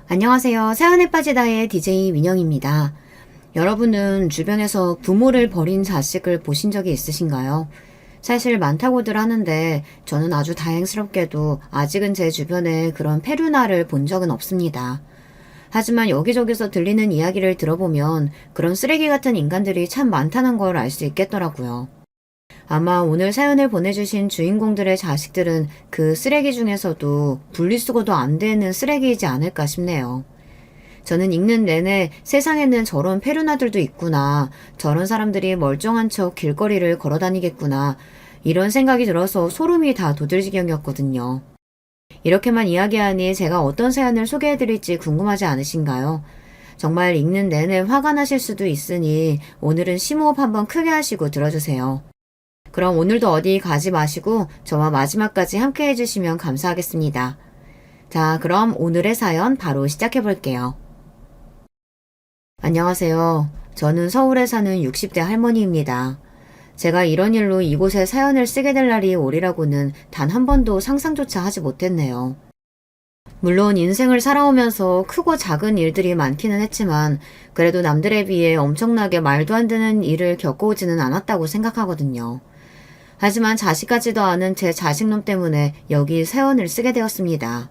안녕하세요. 사연에 빠지다의 DJ 민영입니다. 여러분은 주변에서 부모를 버린 자식을 보신 적이 있으신가요? 사실 많다고들 하는데 저는 아주 다행스럽게도 아직은 제 주변에 그런 페루나를 본 적은 없습니다. 하지만 여기저기서 들리는 이야기를 들어보면 그런 쓰레기 같은 인간들이 참 많다는 걸 알 수 있겠더라고요. 아마 오늘 사연을 보내주신 주인공들의 자식들은 그 쓰레기 중에서도 분리수거도 안 되는 쓰레기이지 않을까 싶네요. 저는 읽는 내내 세상에는 저런 페루나들도 있구나, 저런 사람들이 멀쩡한 척 길거리를 걸어다니겠구나, 이런 생각이 들어서 소름이 다 돋을 지경이었거든요. 이렇게만 이야기하니 제가 어떤 사연을 소개해드릴지 궁금하지 않으신가요? 정말 읽는 내내 화가 나실 수도 있으니 오늘은 심호흡 한번 크게 하시고 들어주세요. 그럼 오늘도 어디 가지 마시고 저와 마지막까지 함께 해주시면 감사하겠습니다. 자, 그럼 오늘의 사연 바로 시작해 볼게요. 안녕하세요. 저는 서울에 사는 60대 할머니입니다. 제가 이런 일로 이곳에 사연을 쓰게 될 날이 오리라고는 단 한 번도 상상조차 하지 못했네요. 물론 인생을 살아오면서 크고 작은 일들이 많기는 했지만 그래도 남들에 비해 엄청나게 말도 안 되는 일을 겪어오지는 않았다고 생각하거든요. 하지만 자식 같지도 않은 제 자식놈 때문에 여기 사연을 쓰게 되었습니다.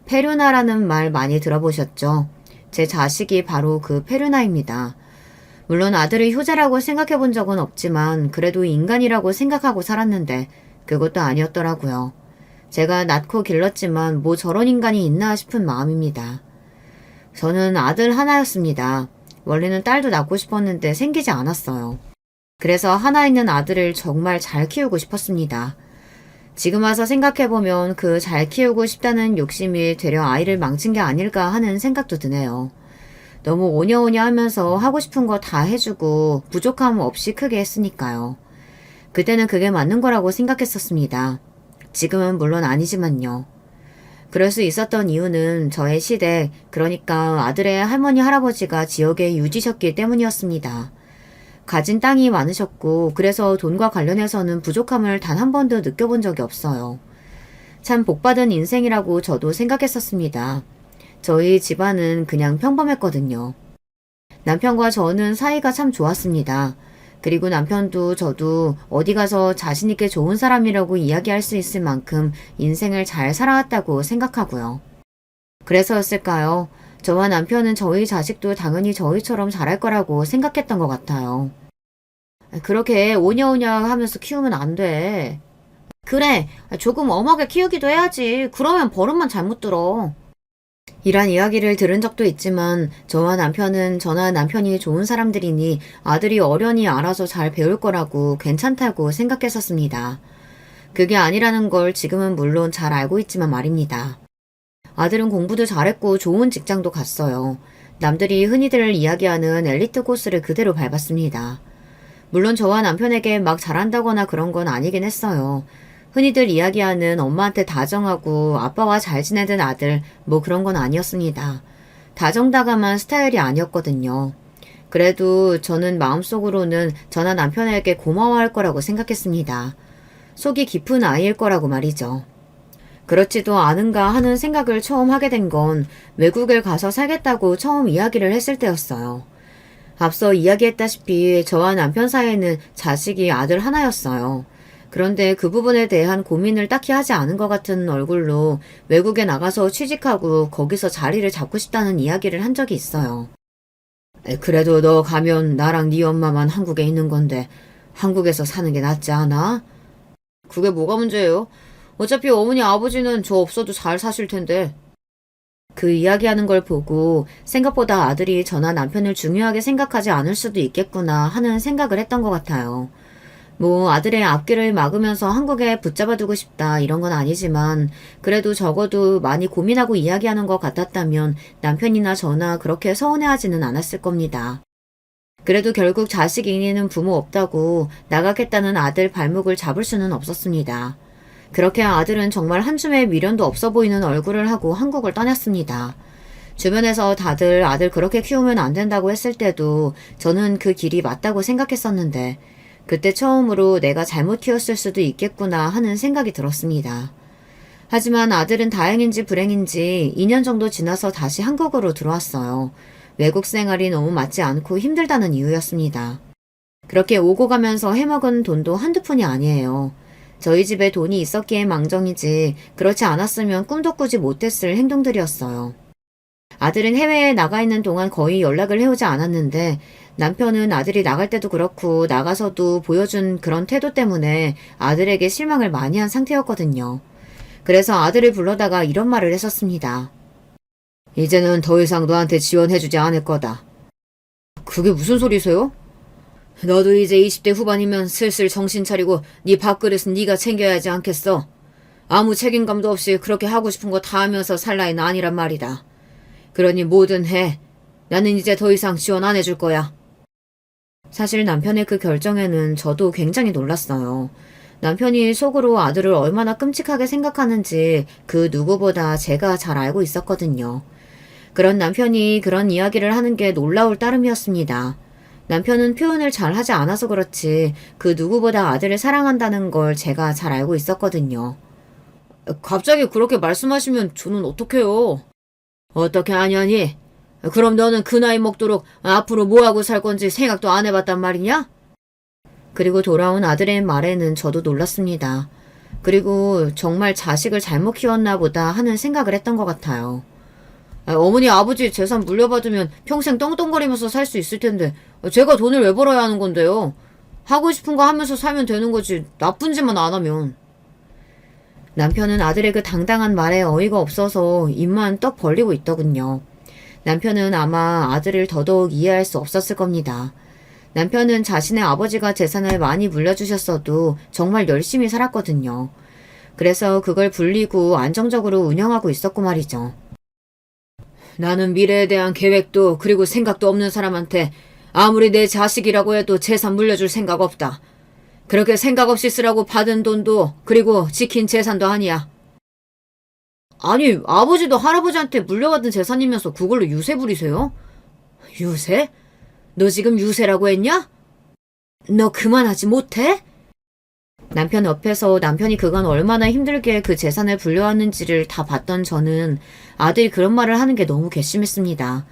페루나라는 말 많이 들어보셨죠? 제 자식이 바로 그 페루나입니다. 물론 아들을 효자라고 생각해 본 적은 없지만 그래도 인간이라고 생각하고 살았는데 그것도 아니었더라고요. 제가 낳고 길렀지만 뭐 저런 인간이 있나 싶은 마음입니다. 저는 아들 하나였습니다. 원래는 딸도 낳고 싶었는데 생기지 않았어요. 그래서 하나 있는 아들을 정말 잘 키우고 싶었습니다. 지금 와서 생각해보면 그 잘 키우고 싶다는 욕심이 되려 아이를 망친 게 아닐까 하는 생각도 드네요. 너무 오냐오냐 하면서 하고 싶은 거 다 해주고 부족함 없이 크게 했으니까요. 그때는 그게 맞는 거라고 생각했었습니다. 지금은 물론 아니지만요. 그럴 수 있었던 이유는 저의 시댁, 그러니까 아들의 할머니 할아버지가 지역에 유지셨기 때문이었습니다. 가진 땅이 많으셨고 그래서 돈과 관련해서는 부족함을 단 한 번도 느껴본 적이 없어요. 참 복받은 인생이라고 저도 생각했었습니다. 저희 집안은 그냥 평범했거든요. 남편과 저는 사이가 참 좋았습니다. 그리고 남편도 저도 어디 가서 자신있게 좋은 사람이라고 이야기할 수 있을 만큼 인생을 잘 살아왔다고 생각하고요. 그래서였을까요? 저와 남편은 저희 자식도 당연히 저희처럼 잘할 거라고 생각했던 것 같아요. 그렇게 오냐오냐 하면서 키우면 안 돼. 그래, 조금 엄하게 키우기도 해야지. 그러면 버릇만 잘못 들어. 이란 이야기를 들은 적도 있지만 저와 남편은 저나 남편이 좋은 사람들이니 아들이 어련히 알아서 잘 배울 거라고 괜찮다고 생각했었습니다. 그게 아니라는 걸 지금은 물론 잘 알고 있지만 말입니다. 아들은 공부도 잘했고 좋은 직장도 갔어요. 남들이 흔히들 이야기하는 엘리트 코스를 그대로 밟았습니다. 물론 저와 남편에게 막 잘한다거나 그런 건 아니긴 했어요. 흔히들 이야기하는 엄마한테 다정하고 아빠와 잘 지내던 아들 뭐 그런 건 아니었습니다. 다정다감한 스타일이 아니었거든요. 그래도 저는 마음속으로는 저나 남편에게 고마워할 거라고 생각했습니다. 속이 깊은 아이일 거라고 말이죠. 그렇지도 않은가 하는 생각을 처음 하게 된 건 외국을 가서 살겠다고 처음 이야기를 했을 때였어요. 앞서 이야기했다시피 저와 남편 사이에는 자식이 아들 하나였어요. 그런데 그 부분에 대한 고민을 딱히 하지 않은 것 같은 얼굴로 외국에 나가서 취직하고 거기서 자리를 잡고 싶다는 이야기를 한 적이 있어요. 그래도 너 가면 나랑 네 엄마만 한국에 있는 건데 한국에서 사는 게 낫지 않아? 그게 뭐가 문제예요? 어차피 어머니 아버지는 저 없어도 잘 사실 텐데. 그 이야기하는 걸 보고 생각보다 아들이 저나 남편을 중요하게 생각하지 않을 수도 있겠구나 하는 생각을 했던 것 같아요. 뭐 아들의 앞길을 막으면서 한국에 붙잡아두고 싶다 이런 건 아니지만 그래도 적어도 많이 고민하고 이야기하는 것 같았다면 남편이나 저나 그렇게 서운해하지는 않았을 겁니다. 그래도 결국 자식 이기는 부모 없다고 나가겠다는 아들 발목을 잡을 수는 없었습니다. 그렇게 아들은 정말 한 줌의 미련도 없어 보이는 얼굴을 하고 한국을 떠났습니다. 주변에서 다들 아들 그렇게 키우면 안 된다고 했을 때도 저는 그 길이 맞다고 생각했었는데 그때 처음으로 내가 잘못 키웠을 수도 있겠구나 하는 생각이 들었습니다. 하지만 아들은 다행인지 불행인지 2년 정도 지나서 다시 한국으로 들어왔어요. 외국 생활이 너무 맞지 않고 힘들다는 이유였습니다. 그렇게 오고 가면서 해먹은 돈도 한두 푼이 아니에요. 저희 집에 돈이 있었기에 망정이지 그렇지 않았으면 꿈도 꾸지 못했을 행동들이었어요. 아들은 해외에 나가 있는 동안 거의 연락을 해오지 않았는데 남편은 아들이 나갈 때도 그렇고 나가서도 보여준 그런 태도 때문에 아들에게 실망을 많이 한 상태였거든요. 그래서 아들을 불러다가 이런 말을 했었습니다. 이제는 더 이상 너한테 지원해주지 않을 거다. 그게 무슨 소리세요? 너도 이제 20대 후반이면 슬슬 정신 차리고 네 밥그릇은 네가 챙겨야 하지 않겠어? 아무 책임감도 없이 그렇게 하고 싶은 거 다 하면서 살 나이는 아니란 말이다. 그러니 뭐든 해. 나는 이제 더 이상 지원 안 해줄 거야. 사실 남편의 그 결정에는 저도 굉장히 놀랐어요. 남편이 속으로 아들을 얼마나 끔찍하게 생각하는지 그 누구보다 제가 잘 알고 있었거든요. 그런 남편이 그런 이야기를 하는 게 놀라울 따름이었습니다. 남편은 표현을 잘 하지 않아서 그렇지 그 누구보다 아들을 사랑한다는 걸 제가 잘 알고 있었거든요. 갑자기 그렇게 말씀하시면 저는 어떡해요? 어떻게 아냐니? 그럼 너는 그 나이 먹도록 앞으로 뭐하고 살 건지 생각도 안 해봤단 말이냐? 그리고 돌아온 아들의 말에는 저도 놀랐습니다. 그리고 정말 자식을 잘못 키웠나 보다 하는 생각을 했던 것 같아요. 어머니 아버지 재산 물려받으면 평생 떵떵거리면서 살 수 있을 텐데 제가 돈을 왜 벌어야 하는 건데요? 하고 싶은 거 하면서 살면 되는 거지 나쁜 짓만 안 하면. 남편은 아들의 그 당당한 말에 어이가 없어서 입만 떡 벌리고 있더군요. 남편은 아마 아들을 더더욱 이해할 수 없었을 겁니다. 남편은 자신의 아버지가 재산을 많이 물려주셨어도 정말 열심히 살았거든요. 그래서 그걸 불리고 안정적으로 운영하고 있었고 말이죠. 나는 미래에 대한 계획도 그리고 생각도 없는 사람한테 아무리 내 자식이라고 해도 재산 물려줄 생각 없다. 그렇게 생각 없이 쓰라고 받은 돈도 그리고 지킨 재산도 아니야. 아니 아버지도 할아버지한테 물려받은 재산이면서 그걸로 유세 부리세요? 유세? 너 지금 유세라고 했냐? 너 그만하지 못해? 남편 옆에서 남편이 그간 얼마나 힘들게 그 재산을 불려왔는지를 다 봤던 저는 아들이 그런 말을 하는 게 너무 괘씸했습니다.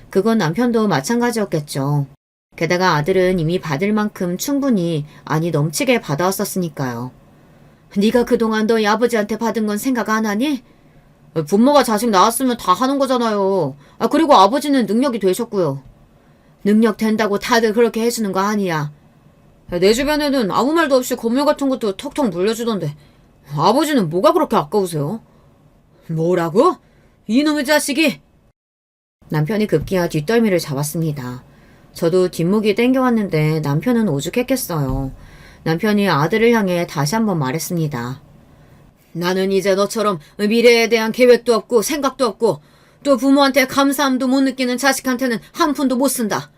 그건 남편도 마찬가지였겠죠. 게다가 아들은 이미 받을 만큼 충분히 아니 넘치게 받아왔었으니까요. 네가 그동안 너희 아버지한테 받은 건 생각 안 하니? 부모가 자식 낳았으면 다 하는 거잖아요. 그리고 아버지는 능력이 되셨고요. 능력 된다고 다들 그렇게 해주는 거 아니야. 내 주변에는 아무 말도 없이 건물 같은 것도 턱턱 물려주던데 아버지는 뭐가 그렇게 아까우세요? 뭐라고? 이놈의 자식이! 남편이 급기야 뒷덜미를 잡았습니다. 저도 뒷목이 땡겨왔는데 남편은 오죽했겠어요. 남편이 아들을 향해 다시 한번 말했습니다. 나는 이제 너처럼 미래에 대한 계획도 없고 생각도 없고 또 부모한테 감사함도 못 느끼는 자식한테는 한 푼도 못 쓴다.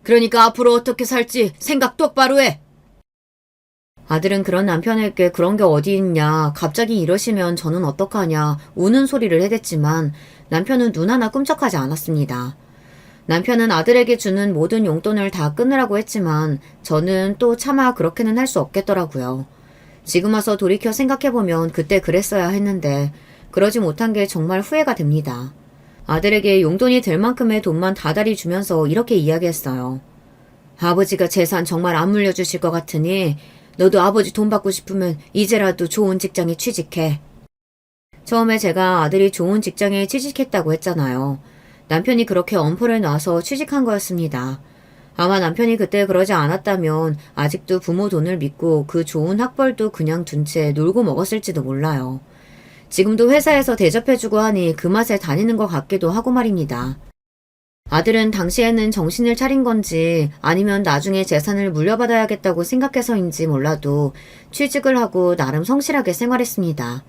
그러니까 앞으로 어떻게 살지 생각 똑바로 해. 아들은 그런 남편에게 그런 게 어디 있냐, 갑자기 이러시면 저는 어떡하냐 우는 소리를 해댔지만 남편은 눈 하나 꿈쩍하지 않았습니다. 남편은 아들에게 주는 모든 용돈을 다 끊으라고 했지만 저는 또 차마 그렇게는 할 수 없겠더라고요. 지금 와서 돌이켜 생각해보면 그때 그랬어야 했는데 그러지 못한 게 정말 후회가 됩니다. 아들에게 용돈이 될 만큼의 돈만 다달이 주면서 이렇게 이야기했어요. 아버지가 재산 정말 안 물려주실 것 같으니 너도 아버지 돈 받고 싶으면 이제라도 좋은 직장에 취직해. 처음에 제가 아들이 좋은 직장에 취직했다고 했잖아요. 남편이 그렇게 엄포를 놔서 취직한 거였습니다. 아마 남편이 그때 그러지 않았다면 아직도 부모 돈을 믿고 그 좋은 학벌도 그냥 둔 채 놀고 먹었을지도 몰라요. 지금도 회사에서 대접해주고 하니 그 맛에 다니는 것 같기도 하고 말입니다. 아들은 당시에는 정신을 차린 건지 아니면 나중에 재산을 물려받아야겠다고 생각해서인지 몰라도 취직을 하고 나름 성실하게 생활했습니다.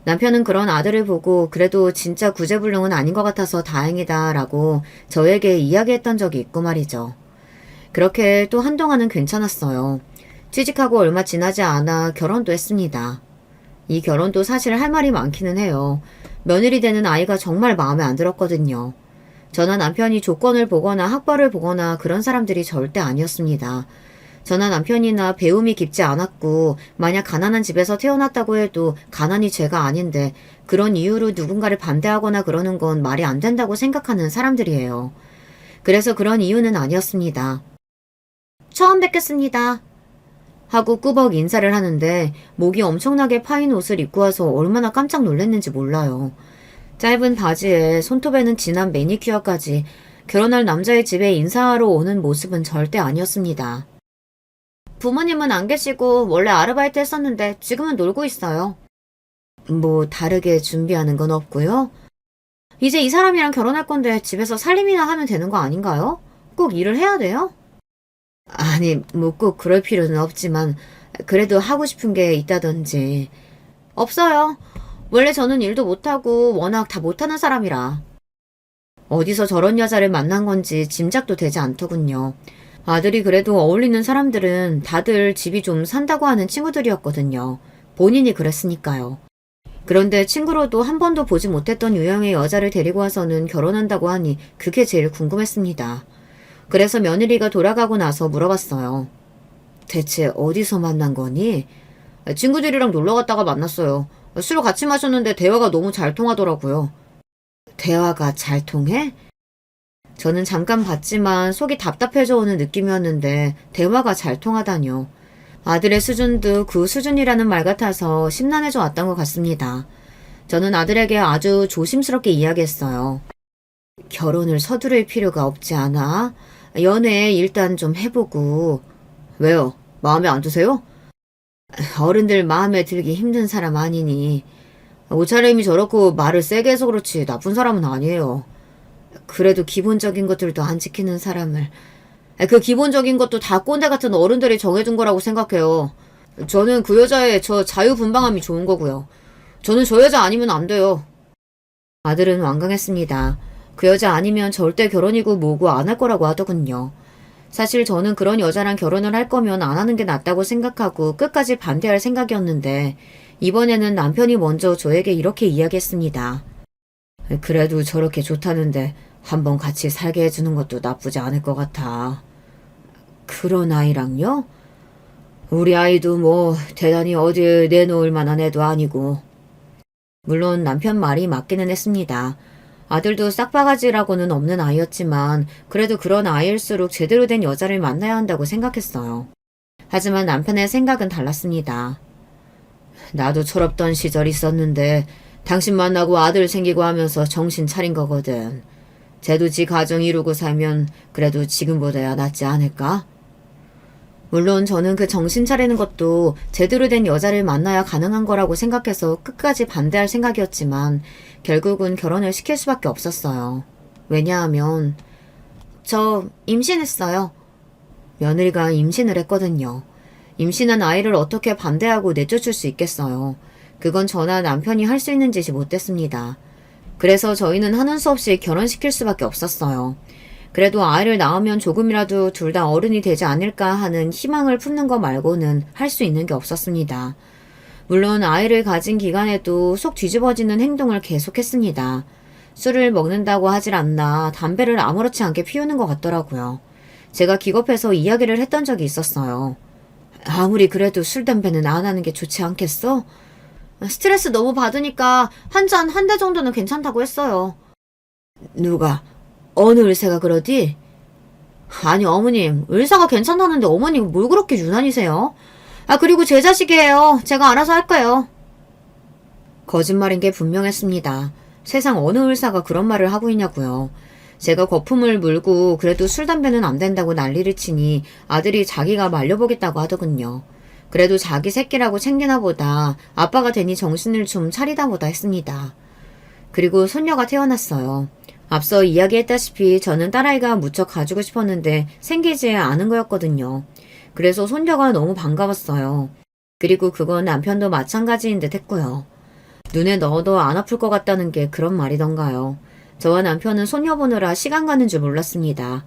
남편은 그런 아들을 보고 그래도 진짜 구제불능은 아닌 것 같아서 다행이다 라고 저에게 이야기했던 적이 있고 말이죠. 그렇게 또 한동안은 괜찮았어요. 취직하고 얼마 지나지 않아 결혼도 했습니다. 이 결혼도 사실 할 말이 많기는 해요. 며느리 되는 아이가 정말 마음에 안 들었거든요. 저나 남편이 조건을 보거나 학벌을 보거나 그런 사람들이 절대 아니었습니다. 저나 남편이나 배움이 깊지 않았고 만약 가난한 집에서 태어났다고 해도 가난이 죄가 아닌데 그런 이유로 누군가를 반대하거나 그러는 건 말이 안 된다고 생각하는 사람들이에요. 그래서 그런 이유는 아니었습니다. 처음 뵙겠습니다. 하고 꾸벅 인사를 하는데 목이 엄청나게 파인 옷을 입고 와서 얼마나 깜짝 놀랐는지 몰라요. 짧은 바지에 손톱에는 진한 매니큐어까지 결혼할 남자의 집에 인사하러 오는 모습은 절대 아니었습니다. 부모님은 안 계시고 원래 아르바이트 했었는데 지금은 놀고 있어요. 뭐 다르게 준비하는 건 없고요. 이제 이 사람이랑 결혼할 건데 집에서 살림이나 하면 되는 거 아닌가요? 꼭 일을 해야 돼요? 아니, 뭐 꼭 그럴 필요는 없지만 그래도 하고 싶은 게 있다든지. 없어요. 원래 저는 일도 못하고 워낙 다 못하는 사람이라. 어디서 저런 여자를 만난 건지 짐작도 되지 않더군요. 아들이 그래도 어울리는 사람들은 다들 집이 좀 산다고 하는 친구들이었거든요. 본인이 그랬으니까요. 그런데 친구로도 한 번도 보지 못했던 유형의 여자를 데리고 와서는 결혼한다고 하니 그게 제일 궁금했습니다. 그래서 며느리가 돌아가고 나서 물어봤어요. 대체 어디서 만난 거니? 친구들이랑 놀러 갔다가 만났어요. 술 같이 마셨는데 대화가 너무 잘 통하더라고요. 대화가 잘 통해? 저는 잠깐 봤지만 속이 답답해져 오는 느낌이었는데 대화가 잘 통하다뇨. 아들의 수준도 그 수준이라는 말 같아서 심란해져 왔던 것 같습니다. 저는 아들에게 아주 조심스럽게 이야기했어요. 결혼을 서두를 필요가 없지 않아? 연애 일단 좀 해보고. 왜요? 마음에 안 드세요? 어른들 마음에 들기 힘든 사람 아니니. 옷차림이 저렇고 말을 세게 해서 그렇지 나쁜 사람은 아니에요. 그래도 기본적인 것들도 안 지키는 사람을. 그 기본적인 것도 다 꼰대 같은 어른들이 정해준 거라고 생각해요. 저는 그 여자의 저 자유분방함이 좋은 거고요. 저는 저 여자 아니면 안 돼요. 아들은 완강했습니다. 그 여자 아니면 절대 결혼이고 뭐고 안 할 거라고 하더군요. 사실 저는 그런 여자랑 결혼을 할 거면 안 하는 게 낫다고 생각하고 끝까지 반대할 생각이었는데 이번에는 남편이 먼저 저에게 이렇게 이야기했습니다. 그래도 저렇게 좋다는데 한번 같이 살게 해주는 것도 나쁘지 않을 것 같아. 그런 아이랑요? 우리 아이도 뭐 대단히 어딜 내놓을 만한 애도 아니고. 물론 남편 말이 맞기는 했습니다. 아들도 싹바가지라고는 없는 아이였지만 그래도 그런 아이일수록 제대로 된 여자를 만나야 한다고 생각했어요. 하지만 남편의 생각은 달랐습니다. 나도 철없던 시절이 있었는데 당신 만나고 아들 생기고 하면서 정신 차린 거거든. 쟤도 지 가정 이루고 살면 그래도 지금보다야 낫지 않을까? 물론 저는 그 정신 차리는 것도 제대로 된 여자를 만나야 가능한 거라고 생각해서 끝까지 반대할 생각이었지만 결국은 결혼을 시킬 수밖에 없었어요. 왜냐하면 저 임신했어요. 며느리가 임신을 했거든요. 임신한 아이를 어떻게 반대하고 내쫓을 수 있겠어요. 그건 저나 남편이 할 수 있는 짓이 못됐습니다. 그래서 저희는 하는 수 없이 결혼시킬 수밖에 없었어요. 그래도 아이를 낳으면 조금이라도 둘 다 어른이 되지 않을까 하는 희망을 품는 거 말고는 할 수 있는 게 없었습니다. 물론 아이를 가진 기간에도 속 뒤집어지는 행동을 계속했습니다. 술을 먹는다고 하질 않나 담배를 아무렇지 않게 피우는 것 같더라고요. 제가 기겁해서 이야기를 했던 적이 있었어요. 아무리 그래도 술, 담배는 안 하는 게 좋지 않겠어? 스트레스 너무 받으니까 한 잔 한 대 정도는 괜찮다고 했어요. 누가? 어느 의사가 그러디? 아니 어머님, 의사가 괜찮다는데 어머님 뭘 그렇게 유난이세요? 그리고 제 자식이에요. 제가 알아서 할까요? 거짓말인 게 분명했습니다. 세상 어느 의사가 그런 말을 하고 있냐고요. 제가 거품을 물고 그래도 술, 담배는 안 된다고 난리를 치니 아들이 자기가 말려보겠다고 하더군요. 그래도 자기 새끼라고 챙기나 보다 아빠가 되니 정신을 좀 차리다 보다 했습니다. 그리고 손녀가 태어났어요. 앞서 이야기했다시피 저는 딸아이가 무척 가지고 싶었는데 생기지 않은 거였거든요. 그래서 손녀가 너무 반가웠어요. 그리고 그건 남편도 마찬가지인 듯 했고요. 눈에 넣어도 안 아플 것 같다는 게 그런 말이던가요. 저와 남편은 손녀 보느라 시간 가는 줄 몰랐습니다.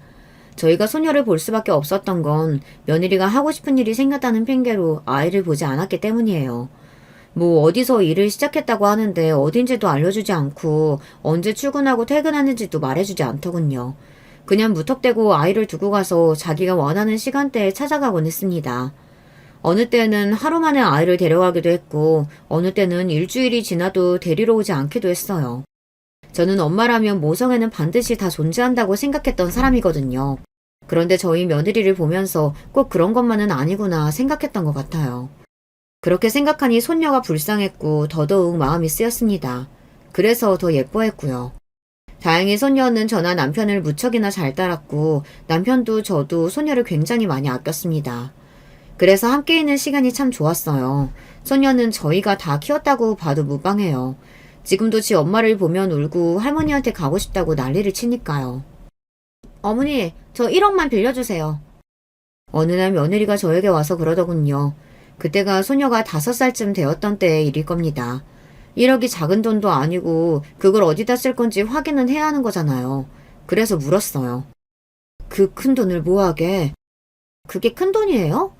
저희가 손녀를 볼 수밖에 없었던 건 며느리가 하고 싶은 일이 생겼다는 핑계로 아이를 보지 않았기 때문이에요. 뭐 어디서 일을 시작했다고 하는데 어딘지도 알려주지 않고 언제 출근하고 퇴근하는지도 말해주지 않더군요. 그냥 무턱대고 아이를 두고 가서 자기가 원하는 시간대에 찾아가곤 했습니다. 어느 때는 하루 만에 아이를 데려가기도 했고 어느 때는 일주일이 지나도 데리러 오지 않기도 했어요. 저는 엄마라면 모성애는 반드시 다 존재한다고 생각했던 사람이거든요. 그런데 저희 며느리를 보면서 꼭 그런 것만은 아니구나 생각했던 것 같아요. 그렇게 생각하니 손녀가 불쌍했고 더더욱 마음이 쓰였습니다. 그래서 더 예뻐했고요. 다행히 손녀는 저나 남편을 무척이나 잘 따랐고 남편도 저도 손녀를 굉장히 많이 아꼈습니다. 그래서 함께 있는 시간이 참 좋았어요. 손녀는 저희가 다 키웠다고 봐도 무방해요. 지금도 지 엄마를 보면 울고 할머니한테 가고 싶다고 난리를 치니까요. 어머니, 저 1억만 빌려주세요. 어느 날 며느리가 저에게 와서 그러더군요. 그때가 소녀가 5살쯤 되었던 때의 일일 겁니다. 1억이 작은 돈도 아니고 그걸 어디다 쓸 건지 확인은 해야 하는 거잖아요. 그래서 물었어요. 그 큰 돈을 뭐하게? 그게 큰 돈이에요?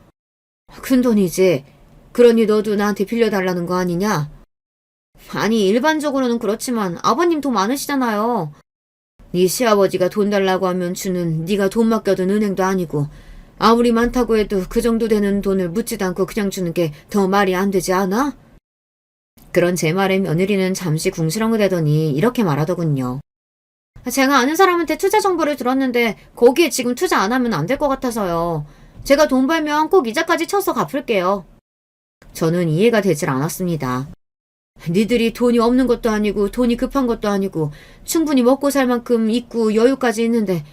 큰 돈이지. 그러니 너도 나한테 빌려달라는 거 아니냐? 아니, 일반적으로는 그렇지만 아버님 돈 많으시잖아요. 네 시아버지가 돈 달라고 하면 주는 네가 돈 맡겨둔 은행도 아니고 아무리 많다고 해도 그 정도 되는 돈을 묻지도 않고 그냥 주는 게 더 말이 안 되지 않아? 그런 제 말에 며느리는 잠시 궁시렁거리더니 이렇게 말하더군요. 제가 아는 사람한테 투자 정보를 들었는데 거기에 지금 투자 안 하면 안 될 것 같아서요. 제가 돈 벌면 꼭 이자까지 쳐서 갚을게요. 저는 이해가 되질 않았습니다. 니들이 돈이 없는 것도 아니고 돈이 급한 것도 아니고 충분히 먹고 살 만큼 있고 여유까지 있는데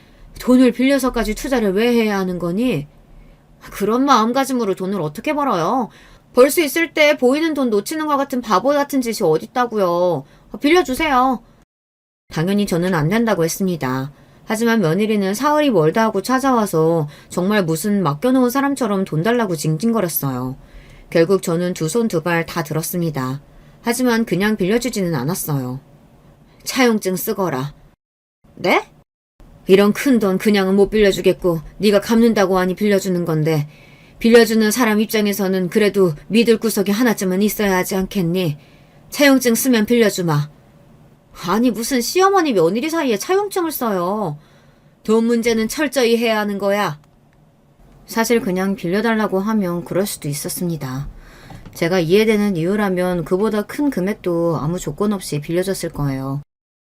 돈을 빌려서까지 투자를 왜 해야 하는 거니? 그런 마음가짐으로 돈을 어떻게 벌어요? 벌 수 있을 때 보이는 돈 놓치는 것 같은 바보 같은 짓이 어딨다고요. 빌려주세요. 당연히 저는 안 된다고 했습니다. 하지만 며느리는 사흘이 멀다 하고 찾아와서 정말 무슨 맡겨놓은 사람처럼 돈 달라고 징징거렸어요. 결국 저는 두 손 두 발 다 들었습니다. 하지만 그냥 빌려주지는 않았어요. 차용증 쓰거라. 네? 이런 큰 돈 그냥은 못 빌려주겠고 네가 갚는다고 하니 빌려주는 건데 빌려주는 사람 입장에서는 그래도 믿을 구석이 하나쯤은 있어야 하지 않겠니? 차용증 쓰면 빌려주마. 아니 무슨 시어머니 며느리 사이에 차용증을 써요. 돈 문제는 철저히 해야 하는 거야. 사실 그냥 빌려달라고 하면 그럴 수도 있었습니다. 제가 이해되는 이유라면 그보다 큰 금액도 아무 조건 없이 빌려줬을 거예요.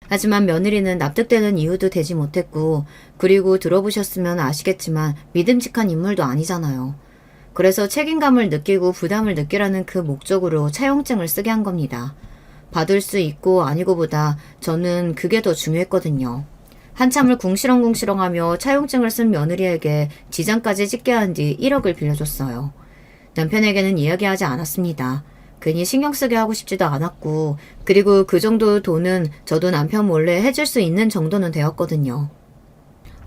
하지만 며느리는 납득되는 이유도 되지 못했고 그리고 들어보셨으면 아시겠지만 믿음직한 인물도 아니잖아요. 그래서 책임감을 느끼고 부담을 느끼라는 그 목적으로 차용증을 쓰게 한 겁니다. 받을 수 있고 아니고보다 저는 그게 더 중요했거든요. 한참을 궁시렁궁시렁하며 차용증을 쓴 며느리에게 지장까지 찍게 한 뒤 1억을 빌려줬어요. 남편에게는 이야기하지 않았습니다. 괜히 신경 쓰게 하고 싶지도 않았고 그리고 그 정도 돈은 저도 남편 몰래 해줄 수 있는 정도는 되었거든요.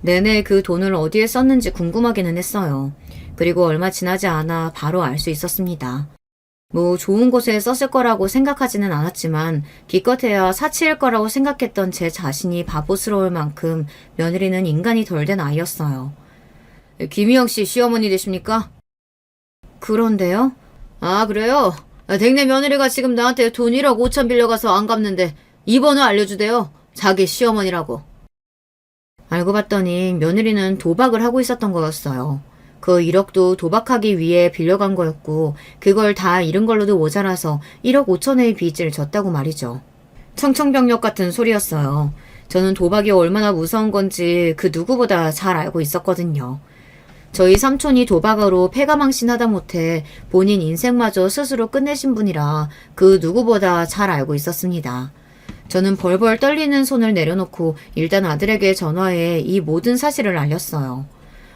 내내 그 돈을 어디에 썼는지 궁금하기는 했어요. 그리고 얼마 지나지 않아 바로 알 수 있었습니다. 뭐 좋은 곳에 썼을 거라고 생각하지는 않았지만 기껏해야 사치일 거라고 생각했던 제 자신이 바보스러울 만큼 며느리는 인간이 덜 된 아이였어요. 김희영 씨 시어머니 되십니까? 그런데요? 아 그래요? 댁내 며느리가 지금 나한테 돈 1억 5천 빌려가서 안 갚는데 이 번호 알려주대요. 자기 시어머니라고. 알고 봤더니 며느리는 도박을 하고 있었던 거였어요. 그 1억도 도박하기 위해 빌려간 거였고 그걸 다 잃은 걸로도 모자라서 1억 5천의 빚을 졌다고 말이죠. 청천벽력 같은 소리였어요. 저는 도박이 얼마나 무서운 건지 그 누구보다 잘 알고 있었거든요. 저희 삼촌이 도박으로 패가망신하다 못해 본인 인생마저 스스로 끝내신 분이라 그 누구보다 잘 알고 있었습니다. 저는 벌벌 떨리는 손을 내려놓고 일단 아들에게 전화해 이 모든 사실을 알렸어요.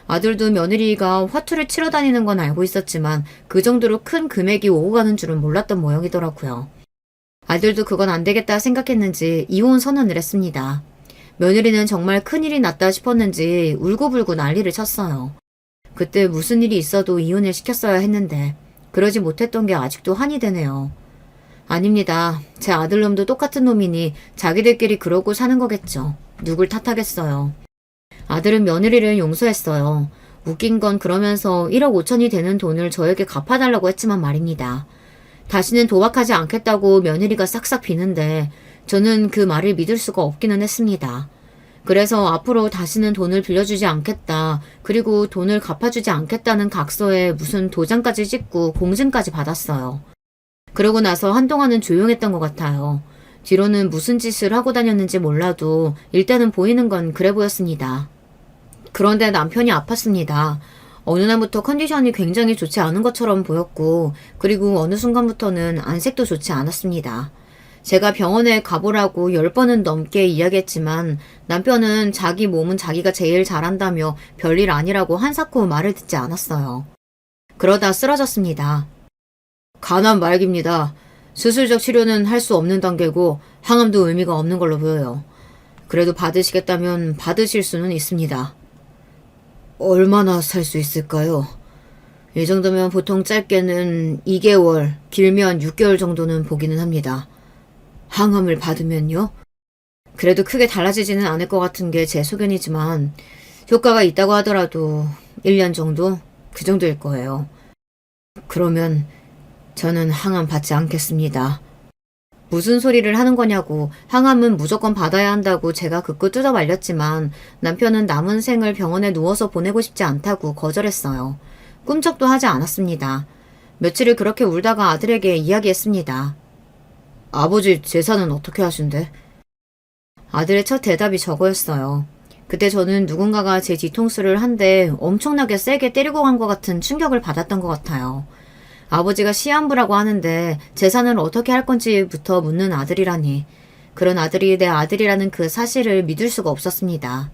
아들도 며느리가 화투를 치러 다니는 건 알고 있었지만 그 정도로 큰 금액이 오고 가는 줄은 몰랐던 모양이더라고요. 아들도 그건 안 되겠다 생각했는지 이혼 선언을 했습니다. 며느리는 정말 큰일이 났다 싶었는지 울고불고 난리를 쳤어요. 그때 무슨 일이 있어도 이혼을 시켰어야 했는데 그러지 못했던 게 아직도 한이 되네요. 아닙니다. 제 아들놈도 똑같은 놈이니 자기들끼리 그러고 사는 거겠죠. 누굴 탓하겠어요. 아들은 며느리를 용서했어요. 웃긴 건 그러면서 1억 5천이 되는 돈을 저에게 갚아달라고 했지만 말입니다. 다시는 도박하지 않겠다고 며느리가 싹싹 비는데 저는 그 말을 믿을 수가 없기는 했습니다. 그래서 앞으로 다시는 돈을 빌려주지 않겠다. 그리고 돈을 갚아주지 않겠다는 각서에 무슨 도장까지 찍고 공증까지 받았어요. 그러고 나서 한동안은 조용했던 것 같아요. 뒤로는 무슨 짓을 하고 다녔는지 몰라도 일단은 보이는 건 그래 보였습니다. 그런데 남편이 아팠습니다. 어느 날부터 컨디션이 굉장히 좋지 않은 것처럼 보였고, 그리고 어느 순간부터는 안색도 좋지 않았습니다. 제가 병원에 가보라고 10번은 넘게 이야기했지만 남편은 자기 몸은 자기가 제일 잘한다며 별일 아니라고 한사코 말을 듣지 않았어요. 그러다 쓰러졌습니다. 간암 말기입니다. 수술적 치료는 할 수 없는 단계고 항암도 의미가 없는 걸로 보여요. 그래도 받으시겠다면 받으실 수는 있습니다. 얼마나 살 수 있을까요? 이 정도면 보통 짧게는 2개월, 길면 6개월 정도는 보기는 합니다. 항암을 받으면요? 그래도 크게 달라지지는 않을 것 같은 게 제 소견이지만 효과가 있다고 하더라도 1년 정도? 그 정도일 거예요. 그러면 저는 항암 받지 않겠습니다. 무슨 소리를 하는 거냐고 항암은 무조건 받아야 한다고 제가 극구 뜯어 말렸지만 남편은 남은 생을 병원에 누워서 보내고 싶지 않다고 거절했어요. 꿈쩍도 하지 않았습니다. 며칠을 그렇게 울다가 아들에게 이야기했습니다. 아버지 재산은 어떻게 하신대? 아들의 첫 대답이 저거였어요. 그때 저는 누군가가 제 뒤통수를 한 대 엄청나게 세게 때리고 간 것 같은 충격을 받았던 것 같아요. 아버지가 시한부라고 하는데 재산을 어떻게 할 건지부터 묻는 아들이라니. 그런 아들이 내 아들이라는 그 사실을 믿을 수가 없었습니다.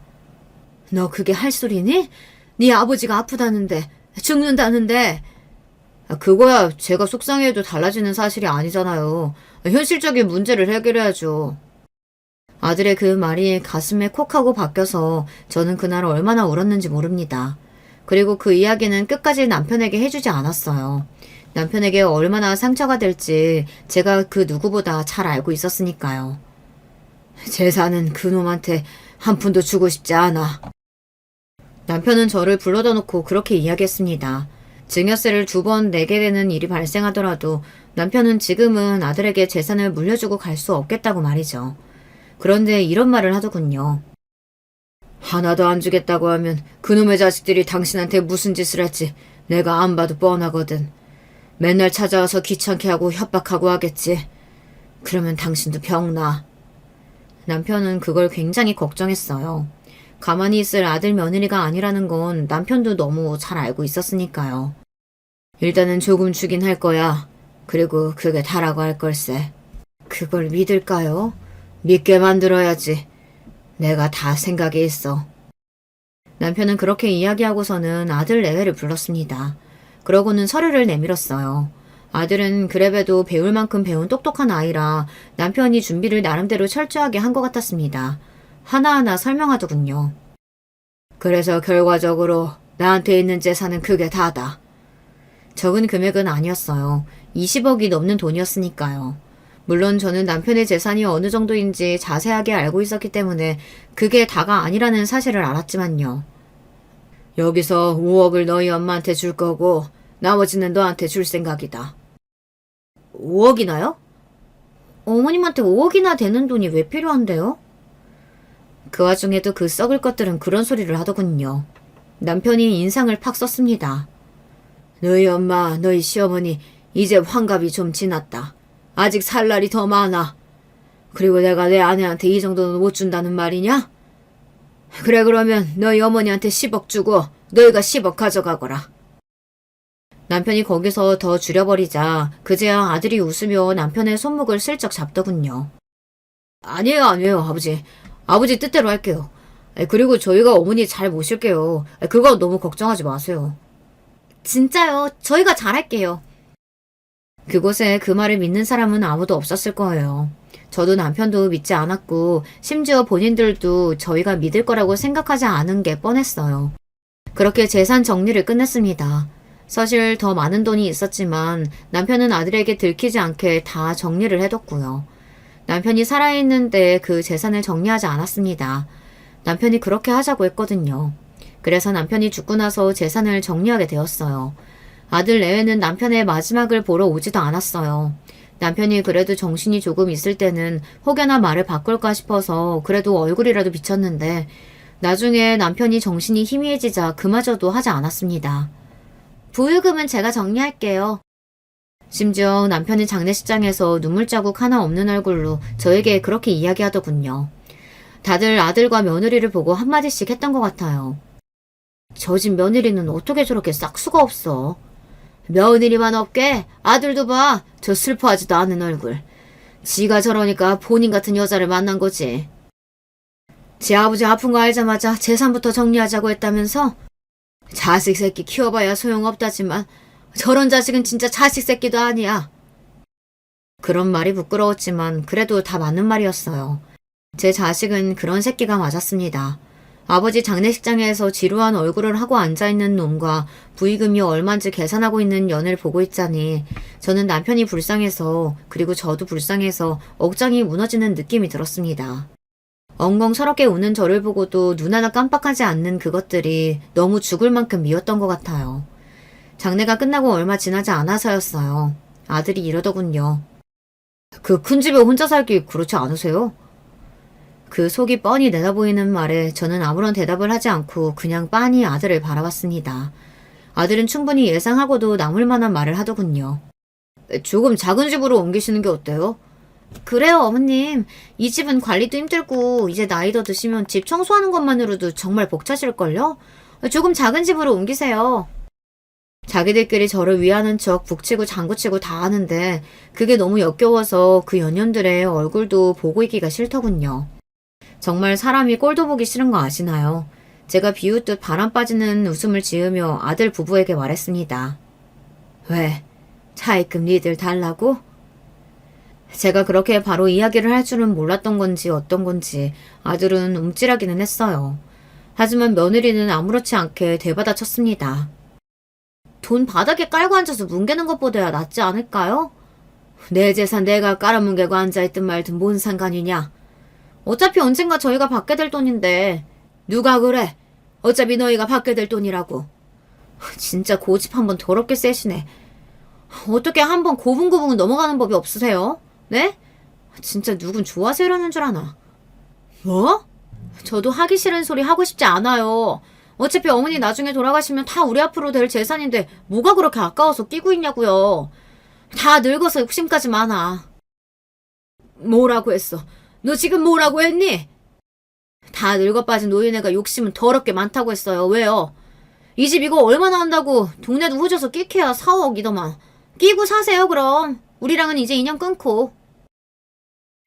너 그게 할 소리니? 네 아버지가 아프다는데, 죽는다는데. 그거야 제가 속상해도 달라지는 사실이 아니잖아요. 현실적인 문제를 해결해야죠. 아들의 그 말이 가슴에 콕 하고 박혀서 저는 그날 얼마나 울었는지 모릅니다. 그리고 그 이야기는 끝까지 남편에게 해주지 않았어요. 남편에게 얼마나 상처가 될지 제가 그 누구보다 잘 알고 있었으니까요. 재산은 그놈한테 한 푼도 주고 싶지 않아. 남편은 저를 불러다 놓고 그렇게 이야기했습니다. 증여세를 2번 내게 되는 일이 발생하더라도 남편은 지금은 아들에게 재산을 물려주고 갈 수 없겠다고 말이죠. 그런데 이런 말을 하더군요. 하나도 안 주겠다고 하면 그놈의 자식들이 당신한테 무슨 짓을 할지 내가 안 봐도 뻔하거든. 맨날 찾아와서 귀찮게 하고 협박하고 하겠지. 그러면 당신도 병나. 남편은 그걸 굉장히 걱정했어요. 가만히 있을 아들 며느리가 아니라는 건 남편도 너무 잘 알고 있었으니까요. 일단은 조금 주긴 할 거야. 그리고 그게 다라고 할 걸세. 그걸 믿을까요? 믿게 만들어야지. 내가 다 생각이 있어. 남편은 그렇게 이야기하고서는 아들 내외를 불렀습니다. 그러고는 서류를 내밀었어요. 아들은 그래봬도 배울 만큼 배운 똑똑한 아이라 남편이 준비를 나름대로 철저하게 한 것 같았습니다. 하나하나 설명하더군요. 그래서 결과적으로 나한테 있는 재산은 그게 다다. 적은 금액은 아니었어요. 20억이 넘는 돈이었으니까요. 물론 저는 남편의 재산이 어느 정도인지 자세하게 알고 있었기 때문에 그게 다가 아니라는 사실을 알았지만요. 여기서 5억을 너희 엄마한테 줄 거고 나머지는 너한테 줄 생각이다. 5억이나요? 어머님한테 5억이나 되는 돈이 왜 필요한데요? 그 와중에도 그 썩을 것들은 그런 소리를 하더군요. 남편이 인상을 팍 썼습니다. 너희 엄마, 너희 시어머니 이제 환갑이 좀 지났다. 아직 살 날이 더 많아. 그리고 내가 내 아내한테 이 정도는 못 준다는 말이냐? 그래 그러면 너희 어머니한테 10억 주고 너희가 10억 가져가거라. 남편이 거기서 더 줄여버리자 그제야 아들이 웃으며 남편의 손목을 슬쩍 잡더군요. 아니에요 아버지. 아버지 뜻대로 할게요. 그리고 저희가 어머니 잘 모실게요. 그거 너무 걱정하지 마세요. 진짜요. 저희가 잘할게요. 그곳에 그 말을 믿는 사람은 아무도 없었을 거예요. 저도 남편도 믿지 않았고 심지어 본인들도 저희가 믿을 거라고 생각하지 않은 게 뻔했어요. 그렇게 재산 정리를 끝냈습니다. 사실 더 많은 돈이 있었지만 남편은 아들에게 들키지 않게 다 정리를 해뒀고요. 남편이 살아있는데 그 재산을 정리하지 않았습니다. 남편이 그렇게 하자고 했거든요. 그래서 남편이 죽고 나서 재산을 정리하게 되었어요. 아들 내외는 남편의 마지막을 보러 오지도 않았어요. 남편이 그래도 정신이 조금 있을 때는 혹여나 말을 바꿀까 싶어서 그래도 얼굴이라도 비쳤는데 나중에 남편이 정신이 희미해지자 그마저도 하지 않았습니다. 부유금은 제가 정리할게요. 심지어 남편은 장례식장에서 눈물 자국 하나 없는 얼굴로 저에게 그렇게 이야기하더군요. 다들 아들과 며느리를 보고 한마디씩 했던 것 같아요. 저 집 며느리는 어떻게 저렇게 싹수가 없어. 며느리만 없게 아들도 봐. 저 슬퍼하지도 않은 얼굴. 지가 저러니까 본인 같은 여자를 만난 거지. 지 아버지 아픈 거 알자마자 재산부터 정리하자고 했다면서? 자식 새끼 키워봐야 소용없다지만 저런 자식은 진짜 자식 새끼도 아니야. 그런 말이 부끄러웠지만 그래도 다 맞는 말이었어요. 제 자식은 그런 새끼가 맞았습니다. 아버지 장례식장에서 지루한 얼굴을 하고 앉아있는 놈과 부의금이 얼만지 계산하고 있는 년을 보고 있자니 저는 남편이 불쌍해서 그리고 저도 불쌍해서 억장이 무너지는 느낌이 들었습니다. 엉엉 서럽게 우는 저를 보고도 눈 하나 깜빡하지 않는 그것들이 너무 죽을 만큼 미웠던 것 같아요. 장례가 끝나고 얼마 지나지 않아서였어요. 아들이 이러더군요. 그 큰 집에 혼자 살기 그렇지 않으세요? 그 속이 뻔히 내다보이는 말에 저는 아무런 대답을 하지 않고 그냥 빤히 아들을 바라봤습니다. 아들은 충분히 예상하고도 남을 만한 말을 하더군요. 조금 작은 집으로 옮기시는 게 어때요? 그래요, 어머님. 이 집은 관리도 힘들고 이제 나이 더 드시면 집 청소하는 것만으로도 정말 벅차실걸요? 조금 작은 집으로 옮기세요. 자기들끼리 저를 위하는 척 북치고 장구치고 다 하는데 그게 너무 역겨워서 그 연년들의 얼굴도 보고 있기가 싫더군요. 정말 사람이 꼴도 보기 싫은 거 아시나요? 제가 비웃듯 바람 빠지는 웃음을 지으며 아들 부부에게 말했습니다. 왜? 차입금 니들 달라고? 제가 그렇게 바로 이야기를 할 줄은 몰랐던 건지 어떤 건지 아들은 움찔하기는 했어요. 하지만 며느리는 아무렇지 않게 되받아쳤습니다. 돈 바닥에 깔고 앉아서 뭉개는 것보다야 낫지 않을까요? 내 재산 내가 깔아뭉개고 앉아있든 말든 뭔 상관이냐? 어차피 언젠가 저희가 받게 될 돈인데 누가 그래? 어차피 너희가 받게 될 돈이라고. 진짜 고집 한번 더럽게 세시네. 어떻게 한번 고분고분 넘어가는 법이 없으세요? 네? 진짜 누군 좋아서이러는 줄 아나. 뭐? 저도 하기 싫은 소리 하고 싶지 않아요. 어차피 어머니 나중에 돌아가시면 다 우리 앞으로 될 재산인데 뭐가 그렇게 아까워서 끼고 있냐고요. 다 늙어서 욕심까지 많아. 뭐라고 했어? 너 지금 뭐라고 했니? 다 늙어빠진 노인네가 욕심은 더럽게 많다고 했어요. 왜요? 이 집 이거 얼마나 한다고 동네도 후져서 끼케야 4억이더만. 끼고 사세요 그럼. 우리랑은 이제 인연 끊고.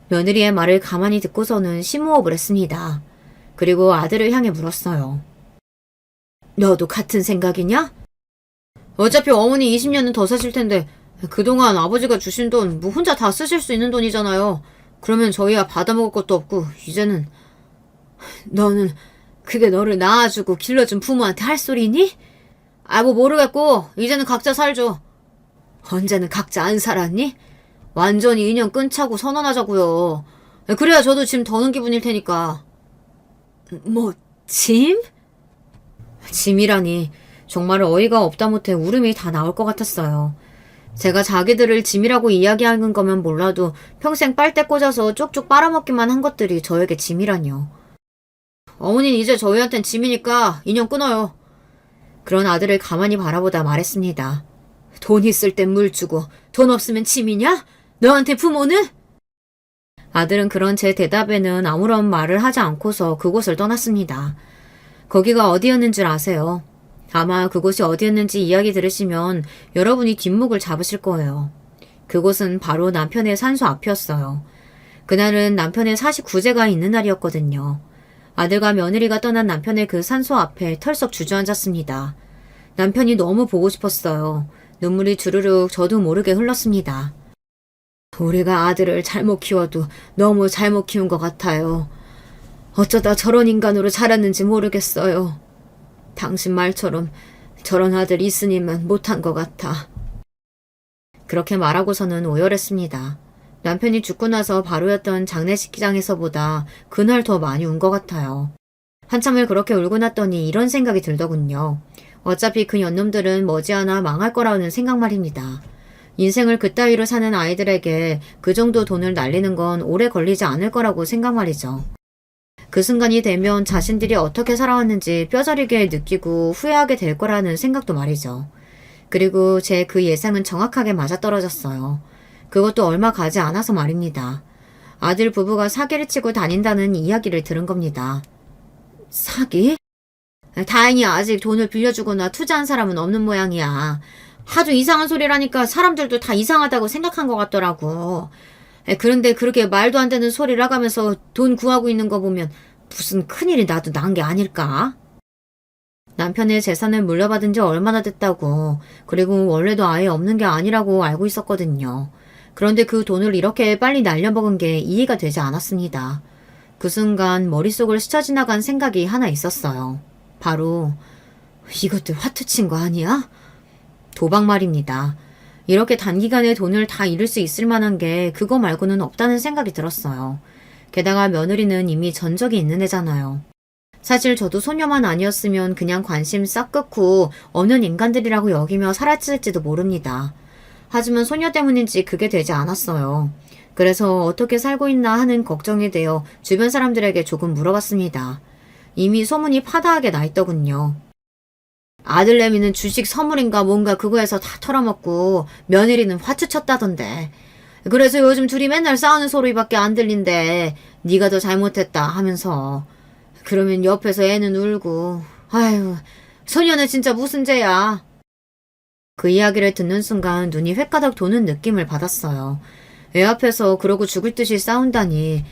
며느리의 말을 가만히 듣고서는 심호흡을 했습니다. 그리고 아들을 향해 물었어요. 너도 같은 생각이냐? 어차피 어머니 20년은 더 사실 텐데 그동안 아버지가 주신 돈 뭐 혼자 다 쓰실 수 있는 돈이잖아요. 그러면 저희야 받아먹을 것도 없고 이제는 너는 그게 너를 낳아주고 길러준 부모한테 할 소리니? 아 뭐 모르겠고 이제는 각자 살죠. 언제는 각자 안 살았니? 완전히 인연 끊자고 선언하자고요. 그래야 저도 짐 더는 기분일 테니까. 뭐 짐? 짐이라니 정말 어이가 없다 못해 울음이 다 나올 것 같았어요. 제가 자기들을 짐이라고 이야기하는 거면 몰라도 평생 빨대 꽂아서 쪽쪽 빨아먹기만 한 것들이 저에게 짐이라뇨. 어머니는 이제 저희한텐 짐이니까 인연 끊어요. 그런 아들을 가만히 바라보다 말했습니다. 돈 있을 땐 물 주고 돈 없으면 짐이냐? 너한테 부모는? 아들은 그런 제 대답에는 아무런 말을 하지 않고서 그곳을 떠났습니다. 거기가 어디였는 줄 아세요? 아마 그곳이 어디였는지 이야기 들으시면 여러분이 뒷목을 잡으실 거예요. 그곳은 바로 남편의 산소 앞이었어요. 그날은 남편의 49제가 있는 날이었거든요. 아들과 며느리가 떠난 남편의 그 산소 앞에 털썩 주저앉았습니다. 남편이 너무 보고 싶었어요. 눈물이 주르륵 저도 모르게 흘렀습니다. 우리가 아들을 잘못 키워도 너무 잘못 키운 것 같아요. 어쩌다 저런 인간으로 자랐는지 모르겠어요. 당신 말처럼 저런 아들 있으니만 못한 것 같아. 그렇게 말하고서는 오열했습니다. 남편이 죽고 나서 바로였던 장례식장에서보다 그날 더 많이 운 것 같아요. 한참을 그렇게 울고 났더니 이런 생각이 들더군요. 어차피 그 연놈들은 머지않아 망할 거라는 생각 말입니다. 인생을 그따위로 사는 아이들에게 그 정도 돈을 날리는 건 오래 걸리지 않을 거라고 생각 말이죠. 그 순간이 되면 자신들이 어떻게 살아왔는지 뼈저리게 느끼고 후회하게 될 거라는 생각도 말이죠. 그리고 제 그 예상은 정확하게 맞아떨어졌어요. 그것도 얼마 가지 않아서 말입니다. 아들 부부가 사기를 치고 다닌다는 이야기를 들은 겁니다. 사기? 다행히 아직 돈을 빌려주거나 투자한 사람은 없는 모양이야. 하도 이상한 소리라니까 사람들도 다 이상하다고 생각한 것 같더라고. 그런데 그렇게 말도 안 되는 소리를 하가면서 돈 구하고 있는 거 보면 무슨 큰일이 나도 난 게 아닐까? 남편의 재산을 물려받은 지 얼마나 됐다고, 그리고 원래도 아예 없는 게 아니라고 알고 있었거든요. 그런데 그 돈을 이렇게 빨리 날려먹은 게 이해가 되지 않았습니다. 그 순간 머릿속을 스쳐 지나간 생각이 하나 있었어요. 바로 이것들 화투친 거 아니야? 도박 말입니다. 이렇게 단기간에 돈을 다 잃을 수 있을 만한 게 그거 말고는 없다는 생각이 들었어요. 게다가 며느리는 이미 전적이 있는 애잖아요. 사실 저도 소녀만 아니었으면 그냥 관심 싹 끊고 없는 인간들이라고 여기며 살았을지도 모릅니다. 하지만 소녀 때문인지 그게 되지 않았어요. 그래서 어떻게 살고 있나 하는 걱정이 되어 주변 사람들에게 조금 물어봤습니다. 이미 소문이 파다하게 나 있더군요. 아들내미는 주식 선물인가 뭔가 그거에서 다 털어먹고 며느리는 화투 쳤다던데. 그래서 요즘 둘이 맨날 싸우는 소리밖에 안 들린대. 네가 더 잘못했다 하면서. 그러면 옆에서 애는 울고. 아유, 소녀는 진짜 무슨 죄야. 그 이야기를 듣는 순간 눈이 횟가닥 도는 느낌을 받았어요. 애 앞에서 그러고 죽을 듯이 싸운다니.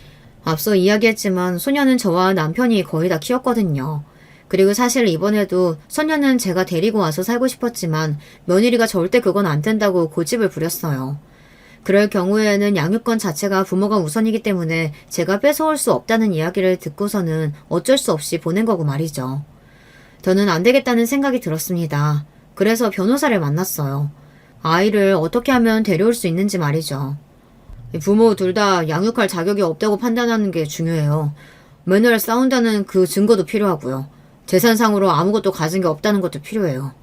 앞서 이야기했지만 소녀는 저와 남편이 거의 다 키웠거든요. 그리고 사실 이번에도 소녀는 제가 데리고 와서 살고 싶었지만 며느리가 절대 그건 안 된다고 고집을 부렸어요. 그럴 경우에는 양육권 자체가 부모가 우선이기 때문에 제가 뺏어올 수 없다는 이야기를 듣고서는 어쩔 수 없이 보낸 거고 말이죠. 저는 안 되겠다는 생각이 들었습니다. 그래서 변호사를 만났어요. 아이를 어떻게 하면 데려올 수 있는지 말이죠. 부모 둘 다 양육할 자격이 없다고 판단하는 게 중요해요. 맨날 싸운다는 그 증거도 필요하고요. 재산상으로 아무것도 가진 게 없다는 것도 필요해요.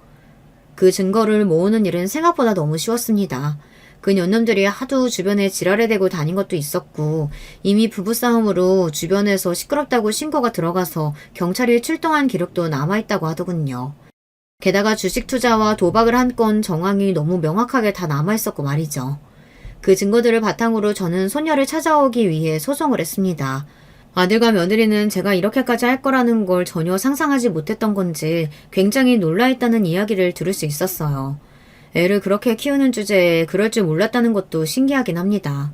그 증거를 모으는 일은 생각보다 너무 쉬웠습니다. 그 년놈들이 하도 주변에 지랄에 대고 다닌 것도 있었고 이미 부부싸움으로 주변에서 시끄럽다고 신고가 들어가서 경찰이 출동한 기록도 남아있다고 하더군요. 게다가 주식 투자와 도박을 한 건 정황이 너무 명확하게 다 남아있었고 말이죠. 그 증거들을 바탕으로 저는 소녀를 찾아오기 위해 소송을 했습니다. 아들과 며느리는 제가 이렇게까지 할 거라는 걸 전혀 상상하지 못했던 건지 굉장히 놀라했다는 이야기를 들을 수 있었어요. 애를 그렇게 키우는 주제에 그럴 줄 몰랐다는 것도 신기하긴 합니다.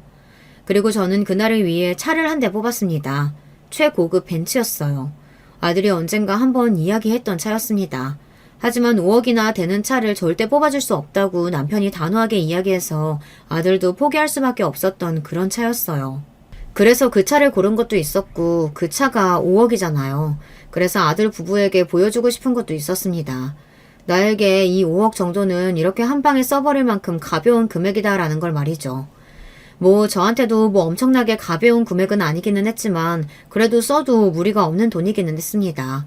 그리고 저는 그날을 위해 차를 한 대 뽑았습니다. 최고급 벤츠였어요. 아들이 언젠가 한번 이야기했던 차였습니다. 하지만 5억이나 되는 차를 절대 뽑아줄 수 없다고 남편이 단호하게 이야기해서 아들도 포기할 수밖에 없었던 그런 차였어요. 그래서 그 차를 고른 것도 있었고 그 차가 5억이잖아요. 그래서 아들 부부에게 보여주고 싶은 것도 있었습니다. 나에게 이 5억 정도는 이렇게 한 방에 써버릴 만큼 가벼운 금액이다라는 걸 말이죠. 뭐 저한테도 뭐 엄청나게 가벼운 금액은 아니기는 했지만 그래도 써도 무리가 없는 돈이기는 했습니다.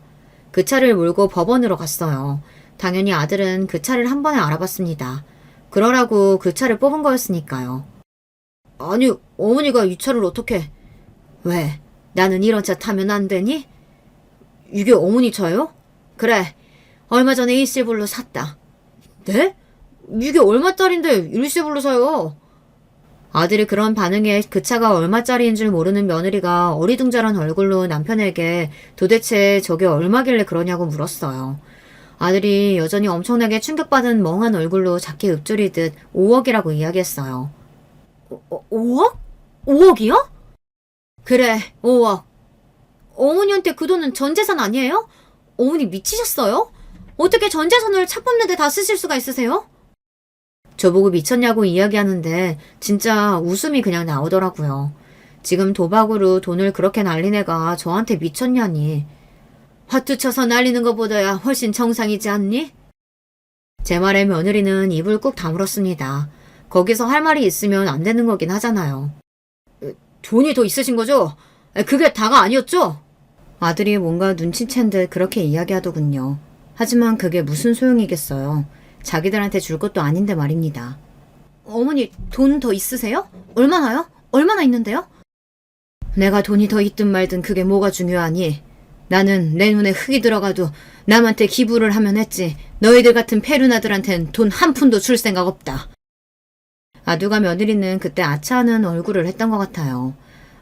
그 차를 몰고 법원으로 갔어요. 당연히 아들은 그 차를 한 번에 알아봤습니다. 그러라고 그 차를 뽑은 거였으니까요. 아니, 어머니가 이 차를 어떻게... 왜? 나는 이런 차 타면 안 되니? 이게 어머니 차요? 그래. 얼마 전에 일시불로 샀다. 네? 이게 얼마짜린데 일시불로 사요? 아들이 그런 반응에 그 차가 얼마짜리인 줄 모르는 며느리가 어리둥절한 얼굴로 남편에게 도대체 저게 얼마길래 그러냐고 물었어요. 아들이 여전히 엄청나게 충격받은 멍한 얼굴로 작게 읊조리듯 5억이라고 이야기했어요. 5억? 5억이요? 그래, 5억. 어머니한테 그 돈은 전 재산 아니에요? 어머니 미치셨어요? 어떻게 전 재산을 차 뽑는데 다 쓰실 수가 있으세요? 저보고 미쳤냐고 이야기하는데 진짜 웃음이 그냥 나오더라고요. 지금 도박으로 돈을 그렇게 날린 애가 저한테 미쳤냐니. 화투 쳐서 날리는 것보다야 훨씬 정상이지 않니? 제 말에 며느리는 입을 꾹 다물었습니다. 거기서 할 말이 있으면 안 되는 거긴 하잖아요. 돈이 더 있으신 거죠? 그게 다가 아니었죠? 아들이 뭔가 눈치챈 듯 그렇게 이야기하더군요. 하지만 그게 무슨 소용이겠어요. 자기들한테 줄 것도 아닌데 말입니다. 어머니 돈 더 있으세요? 얼마나요? 얼마나 있는데요? 내가 돈이 더 있든 말든 그게 뭐가 중요하니? 나는 내 눈에 흙이 들어가도 남한테 기부를 하면 했지. 너희들 같은 페루나들한텐 돈 한 푼도 줄 생각 없다. 아두가 며느리는 그때 아차하는 얼굴을 했던 것 같아요.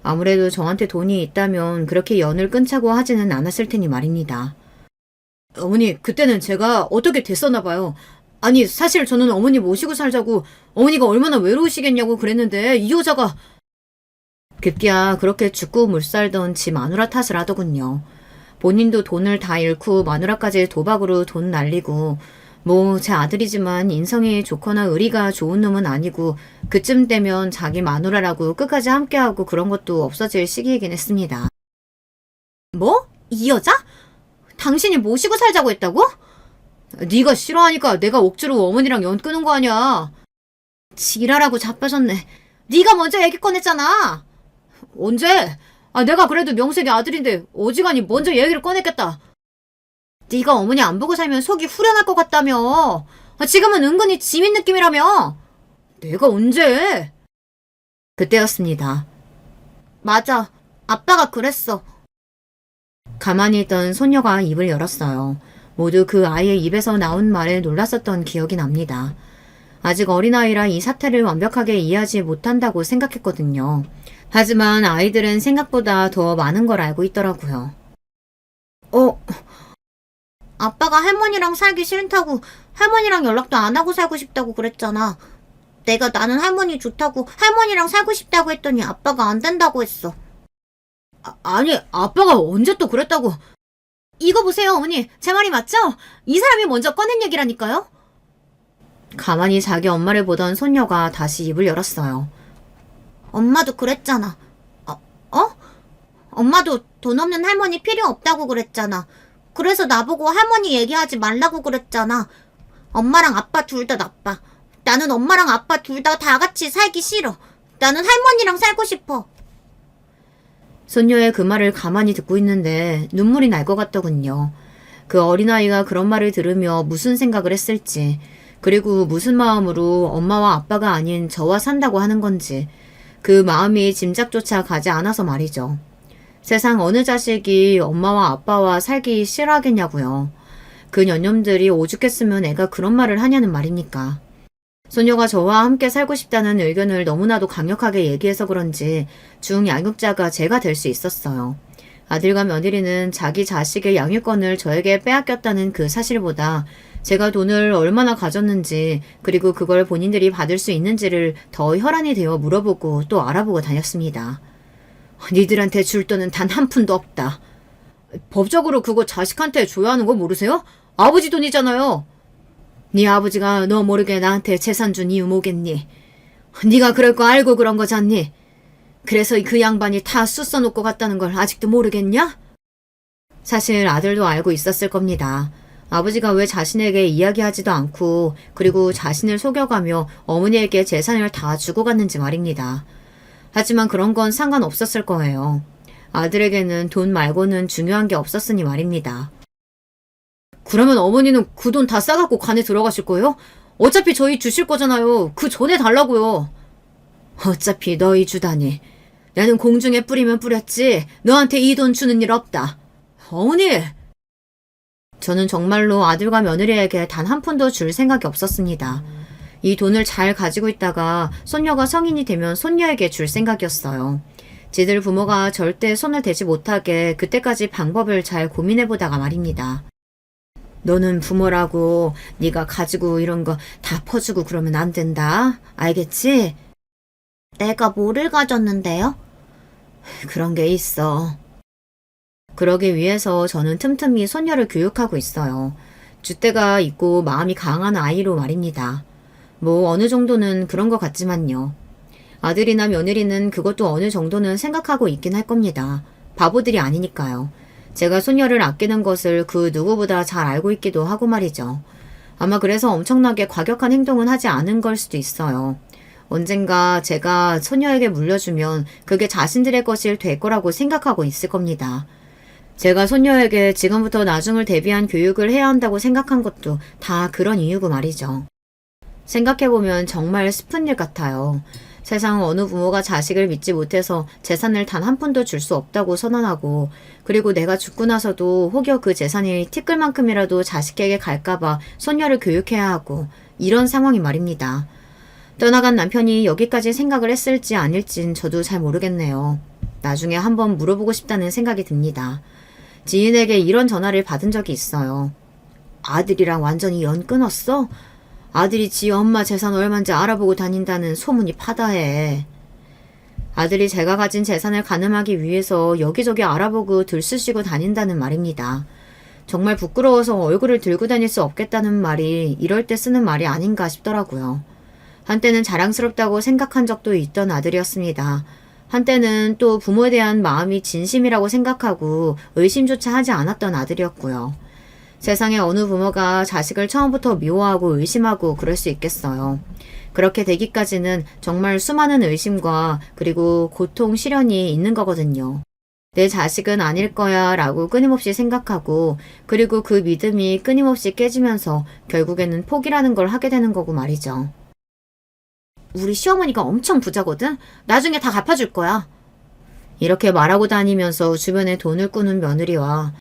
아무래도 저한테 돈이 있다면 그렇게 연을 끊자고 하지는 않았을 테니 말입니다. 어머니, 그때는 제가 어떻게 됐었나 봐요. 아니, 사실 저는 어머니 모시고 살자고 어머니가 얼마나 외로우시겠냐고 그랬는데 이 여자가 급기야 그렇게 죽고 물살던 지 마누라 탓을 하더군요. 본인도 돈을 다 잃고 마누라까지 도박으로 돈 날리고 뭐 제 아들이지만 인성이 좋거나 의리가 좋은 놈은 아니고 그쯤 되면 자기 마누라라고 끝까지 함께하고 그런 것도 없어질 시기이긴 했습니다. 뭐? 이 여자? 당신이 모시고 살자고 했다고? 네가 싫어하니까 내가 억지로 어머니랑 연 끄는 거 아니야. 지랄하고 자빠졌네. 네가 먼저 얘기 꺼냈잖아. 언제? 내가 그래도 명색의 아들인데 어지간히 먼저 얘기를 꺼냈겠다. 네가 어머니 안 보고 살면 속이 후련할 것 같다며. 지금은 은근히 지민 느낌이라며. 내가 언제? 그때였습니다. 맞아. 아빠가 그랬어. 가만히 있던 소녀가 입을 열었어요. 모두 그 아이의 입에서 나온 말에 놀랐었던 기억이 납니다. 아직 어린아이라 이 사태를 완벽하게 이해하지 못한다고 생각했거든요. 하지만 아이들은 생각보다 더 많은 걸 알고 있더라고요. 아빠가 할머니랑 살기 싫다고 할머니랑 연락도 안 하고 살고 싶다고 그랬잖아. 내가 나는 할머니 좋다고 할머니랑 살고 싶다고 했더니 아빠가 안 된다고 했어. 아니, 아빠가 언제 또 그랬다고. 이거 보세요, 어머니. 제 말이 맞죠? 이 사람이 먼저 꺼낸 얘기라니까요. 가만히 자기 엄마를 보던 손녀가 다시 입을 열었어요. 엄마도 그랬잖아. 엄마도 돈 없는 할머니 필요 없다고 그랬잖아. 그래서 나보고 할머니 얘기하지 말라고 그랬잖아. 엄마랑 아빠 둘 다 나빠. 나는 엄마랑 아빠 둘 다 같이 살기 싫어. 나는 할머니랑 살고 싶어. 손녀의 그 말을 가만히 듣고 있는데 눈물이 날 것 같더군요. 그 어린아이가 그런 말을 들으며 무슨 생각을 했을지, 그리고 무슨 마음으로 엄마와 아빠가 아닌 저와 산다고 하는 건지, 그 마음이 짐작조차 가지 않아서 말이죠. 세상 어느 자식이 엄마와 아빠와 살기 싫어하겠냐고요. 그 년념들이 오죽했으면 애가 그런 말을 하냐는 말입니까. 소녀가 저와 함께 살고 싶다는 의견을 너무나도 강력하게 얘기해서 그런지 중양육자가 제가 될 수 있었어요. 아들과 며느리는 자기 자식의 양육권을 저에게 빼앗겼다는 그 사실보다 제가 돈을 얼마나 가졌는지, 그리고 그걸 본인들이 받을 수 있는지를 더 혈안이 되어 물어보고 또 알아보고 다녔습니다. 니들한테 줄 돈은 단 한 푼도 없다. 법적으로 그거 자식한테 줘야 하는 거 모르세요? 아버지 돈이잖아요. 네 아버지가 너 모르게 나한테 재산 준 이유 뭐겠니? 네가 그럴 거 알고 그런 거잖니? 그래서 그 양반이 다 쑤써놓고 갔다는 걸 아직도 모르겠냐? 사실 아들도 알고 있었을 겁니다. 아버지가 왜 자신에게 이야기하지도 않고 그리고 자신을 속여가며 어머니에게 재산을 다 주고 갔는지 말입니다. 하지만 그런 건 상관없었을 거예요. 아들에게는 돈 말고는 중요한 게 없었으니 말입니다. 그러면 어머니는 그 돈 다 싸갖고 관에 들어가실 거예요? 어차피 저희 주실 거잖아요. 그 전에 달라고요. 어차피 너희 주다니. 나는 공중에 뿌리면 뿌렸지 너한테 이 돈 주는 일 없다. 어머니! 저는 정말로 아들과 며느리에게 단 한 푼도 줄 생각이 없었습니다. 이 돈을 잘 가지고 있다가 손녀가 성인이 되면 손녀에게 줄 생각이었어요. 지들 부모가 절대 손을 대지 못하게 그때까지 방법을 잘 고민해보다가 말입니다. 너는 부모라고 네가 가지고 이런 거 다 퍼주고 그러면 안 된다. 알겠지? 내가 뭐를 가졌는데요? 그런 게 있어. 그러기 위해서 저는 틈틈이 손녀를 교육하고 있어요. 줏대가 있고 마음이 강한 아이로 말입니다. 뭐 어느 정도는 그런 것 같지만요. 아들이나 며느리는 그것도 어느 정도는 생각하고 있긴 할 겁니다. 바보들이 아니니까요. 제가 손녀를 아끼는 것을 그 누구보다 잘 알고 있기도 하고 말이죠. 아마 그래서 엄청나게 과격한 행동은 하지 않은 걸 수도 있어요. 언젠가 제가 손녀에게 물려주면 그게 자신들의 것일 될 거라고 생각하고 있을 겁니다. 제가 손녀에게 지금부터 나중을 대비한 교육을 해야 한다고 생각한 것도 다 그런 이유고 말이죠. 생각해보면 정말 슬픈 일 같아요. 세상 어느 부모가 자식을 믿지 못해서 재산을 단 한 푼도 줄 수 없다고 선언하고, 그리고 내가 죽고 나서도 혹여 그 재산이 티끌만큼이라도 자식에게 갈까봐 손녀를 교육해야 하고, 이런 상황이 말입니다. 떠나간 남편이 여기까지 생각을 했을지 아닐진 저도 잘 모르겠네요. 나중에 한번 물어보고 싶다는 생각이 듭니다. 지인에게 이런 전화를 받은 적이 있어요. 아들이랑 완전히 연 끊었어? 아들이 지 엄마 재산 얼만지 알아보고 다닌다는 소문이 파다해. 아들이 제가 가진 재산을 가늠하기 위해서 여기저기 알아보고 들쑤시고 다닌다는 말입니다. 정말 부끄러워서 얼굴을 들고 다닐 수 없겠다는 말이 이럴 때 쓰는 말이 아닌가 싶더라고요. 한때는 자랑스럽다고 생각한 적도 있던 아들이었습니다. 한때는 또 부모에 대한 마음이 진심이라고 생각하고 의심조차 하지 않았던 아들이었고요. 세상에 어느 부모가 자식을 처음부터 미워하고 의심하고 그럴 수 있겠어요. 그렇게 되기까지는 정말 수많은 의심과 그리고 고통, 시련이 있는 거거든요. 내 자식은 아닐 거야 라고 끊임없이 생각하고, 그리고 그 믿음이 끊임없이 깨지면서 결국에는 포기라는 걸 하게 되는 거고 말이죠. 우리 시어머니가 엄청 부자거든? 나중에 다 갚아줄 거야. 이렇게 말하고 다니면서 주변에 돈을 꾸는 며느리와,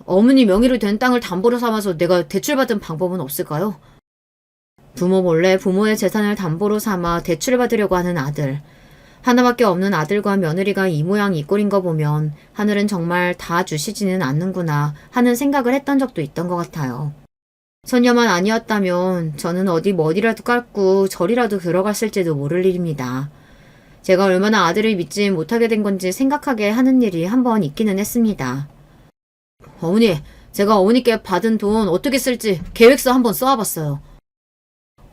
어머니 명의로 된 땅을 담보로 삼아서 내가 대출받은 방법은 없을까요? 부모 몰래 부모의 재산을 담보로 삼아 대출을 받으려고 하는 아들. 하나밖에 없는 아들과 며느리가 이 모양 이 꼴인 거 보면 하늘은 정말 다 주시지는 않는구나 하는 생각을 했던 적도 있던 것 같아요. 손녀만 아니었다면 저는 어디 머리라도 깎고 절이라도 들어갔을지도 모를 일입니다. 제가 얼마나 아들을 믿지 못하게 된 건지 생각하게 하는 일이 한 번 있기는 했습니다. 어머니, 제가 어머니께 받은 돈 어떻게 쓸지 계획서 한번 써와봤어요.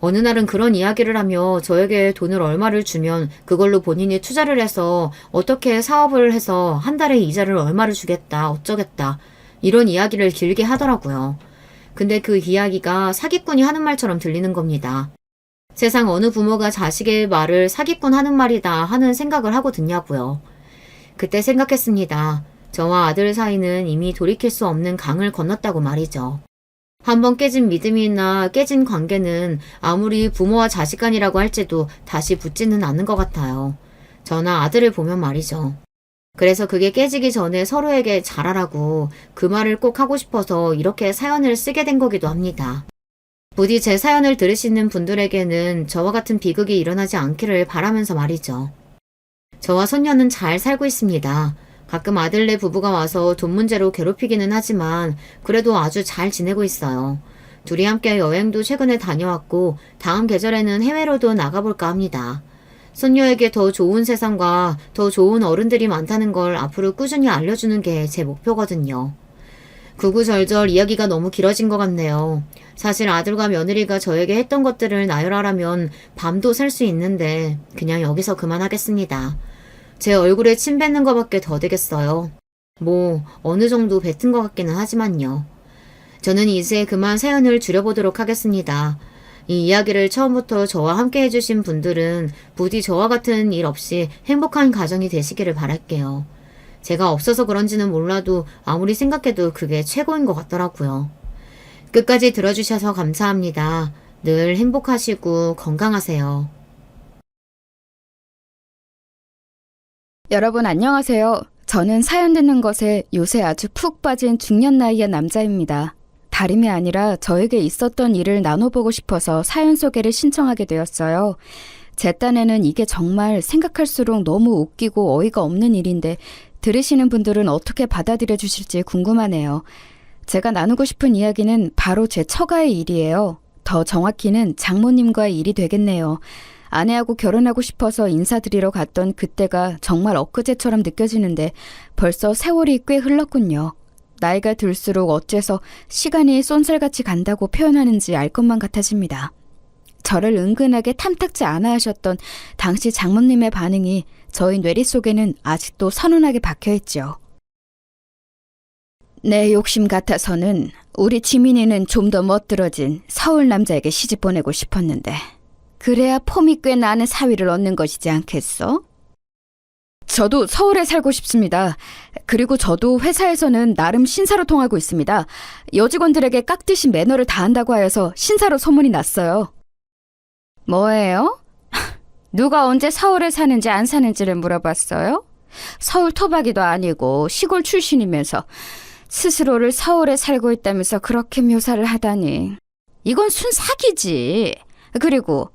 어느 날은 그런 이야기를 하며 저에게 돈을 얼마를 주면 그걸로 본인이 투자를 해서 어떻게 사업을 해서 한 달에 이자를 얼마를 주겠다, 어쩌겠다, 이런 이야기를 길게 하더라고요. 근데 그 이야기가 사기꾼이 하는 말처럼 들리는 겁니다. 세상 어느 부모가 자식의 말을 사기꾼 하는 말이다 하는 생각을 하고 듣냐고요. 그때 생각했습니다. 저와 아들 사이는 이미 돌이킬 수 없는 강을 건넜다고 말이죠. 한번 깨진 믿음이나 깨진 관계는 아무리 부모와 자식 간이라고 할지도 다시 붙지는 않는 것 같아요. 저나 아들을 보면 말이죠. 그래서 그게 깨지기 전에 서로에게 잘하라고 그 말을 꼭 하고 싶어서 이렇게 사연을 쓰게 된 거기도 합니다. 부디 제 사연을 들으시는 분들에게는 저와 같은 비극이 일어나지 않기를 바라면서 말이죠. 저와 손녀는 잘 살고 있습니다. 가끔 아들네 부부가 와서 돈 문제로 괴롭히기는 하지만 그래도 아주 잘 지내고 있어요. 둘이 함께 여행도 최근에 다녀왔고 다음 계절에는 해외로도 나가볼까 합니다. 손녀에게 더 좋은 세상과 더 좋은 어른들이 많다는 걸 앞으로 꾸준히 알려주는 게 제 목표거든요. 구구절절 이야기가 너무 길어진 것 같네요. 사실 아들과 며느리가 저에게 했던 것들을 나열하라면 밤도 살 수 있는데 그냥 여기서 그만하겠습니다. 제 얼굴에 침 뱉는 것밖에 더 되겠어요. 뭐 어느 정도 뱉은 것 같기는 하지만요. 저는 이제 그만 사연을 줄여보도록 하겠습니다. 이 이야기를 처음부터 저와 함께 해주신 분들은 부디 저와 같은 일 없이 행복한 가정이 되시기를 바랄게요. 제가 없어서 그런지는 몰라도 아무리 생각해도 그게 최고인 것 같더라고요. 끝까지 들어주셔서 감사합니다. 늘 행복하시고 건강하세요. 여러분 안녕하세요. 저는 사연 듣는 것에 요새 아주 푹 빠진 중년 나이의 남자입니다. 다름이 아니라 저에게 있었던 일을 나눠보고 싶어서 사연 소개를 신청하게 되었어요. 제 딴에는 이게 정말 생각할수록 너무 웃기고 어이가 없는 일인데 들으시는 분들은 어떻게 받아들여 주실지 궁금하네요. 제가 나누고 싶은 이야기는 바로 제 처가의 일이에요. 더 정확히는 장모님과의 일이 되겠네요. 아내하고 결혼하고 싶어서 인사드리러 갔던 그때가 정말 엊그제처럼 느껴지는데 벌써 세월이 꽤 흘렀군요. 나이가 들수록 어째서 시간이 쏜살같이 간다고 표현하는지 알 것만 같아집니다. 저를 은근하게 탐탁지 않아 하셨던 당시 장모님의 반응이 저희 뇌리 속에는 아직도 선운하게 박혀있죠. 내 욕심 같아서는 우리 지민이는 좀 더 멋들어진 서울 남자에게 시집 보내고 싶었는데 그래야 폼이 꽤 나는 사위를 얻는 것이지 않겠어? 저도 서울에 살고 싶습니다. 그리고 저도 회사에서는 나름 신사로 통하고 있습니다. 여직원들에게 깍듯이 매너를 다한다고 하여서 신사로 소문이 났어요. 뭐예요? 누가 언제 서울에 사는지 안 사는지를 물어봤어요? 서울 토박이도 아니고 시골 출신이면서 스스로를 서울에 살고 있다면서 그렇게 묘사를 하다니. 이건 순사기지. 그리고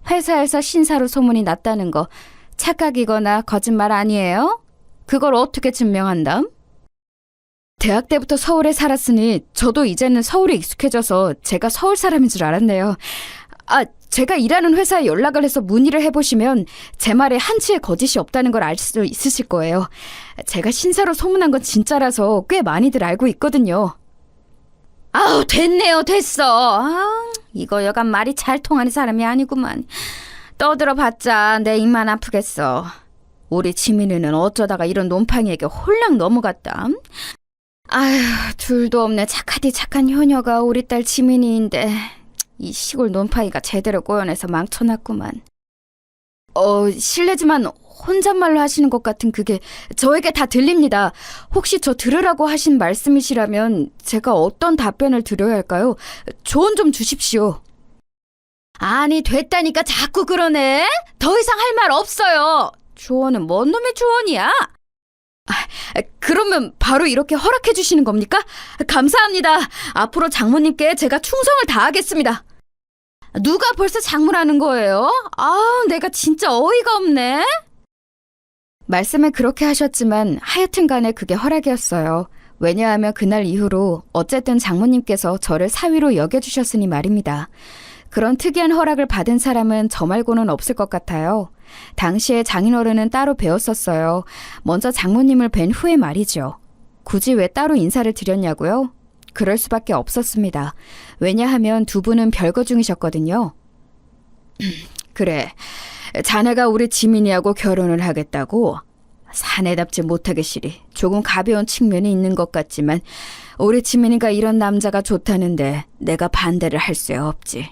회사에서 신사로 소문이 났다는 거 착각이거나 거짓말 아니에요? 그걸 어떻게 증명한담? 대학 때부터 서울에 살았으니 저도 이제는 서울에 익숙해져서 제가 서울 사람인 줄 알았네요. 제가 일하는 회사에 연락을 해서 문의를 해보시면 제 말에 한치의 거짓이 없다는 걸 알 수 있으실 거예요. 제가 신사로 소문난 건 진짜라서 꽤 많이들 알고 있거든요. 아우, 됐네요, 됐어. 이거 여간 말이 잘 통하는 사람이 아니구만. 떠들어봤자 내 입만 아프겠어. 우리 지민이는 어쩌다가 이런 놈팡이에게 홀랑 넘어갔다. 아휴, 둘도 없네 착하디 착한 효녀가 우리 딸 지민이인데 이 시골 논파이가 제대로 꼬여내서 망쳐놨구만. 실례지만 혼잣말로 하시는 것 같은 그게 저에게 다 들립니다. 혹시 저 들으라고 하신 말씀이시라면 제가 어떤 답변을 드려야 할까요? 조언 좀 주십시오. 아니, 됐다니까 자꾸 그러네. 더 이상 할 말 없어요. 조언은 뭔 놈의 조언이야? 그러면 바로 이렇게 허락해 주시는 겁니까? 감사합니다. 앞으로 장모님께 제가 충성을 다하겠습니다. 누가 벌써 장모라는 거예요? 내가 진짜 어이가 없네. 말씀을 그렇게 하셨지만 하여튼 간에 그게 허락이었어요. 왜냐하면 그날 이후로 어쨌든 장모님께서 저를 사위로 여겨주셨으니 말입니다. 그런 특이한 허락을 받은 사람은 저 말고는 없을 것 같아요. 당시에 장인어른은 따로 배웠었어요. 먼저 장모님을 뵌 후에 말이죠. 굳이 왜 따로 인사를 드렸냐고요? 그럴 수밖에 없었습니다. 왜냐하면 두 분은 별거 중이셨거든요. 그래, 자네가 우리 지민이하고 결혼을 하겠다고? 사내답지 못하게 시리 조금 가벼운 측면이 있는 것 같지만 우리 지민이가 이런 남자가 좋다는데 내가 반대를 할 수 없지.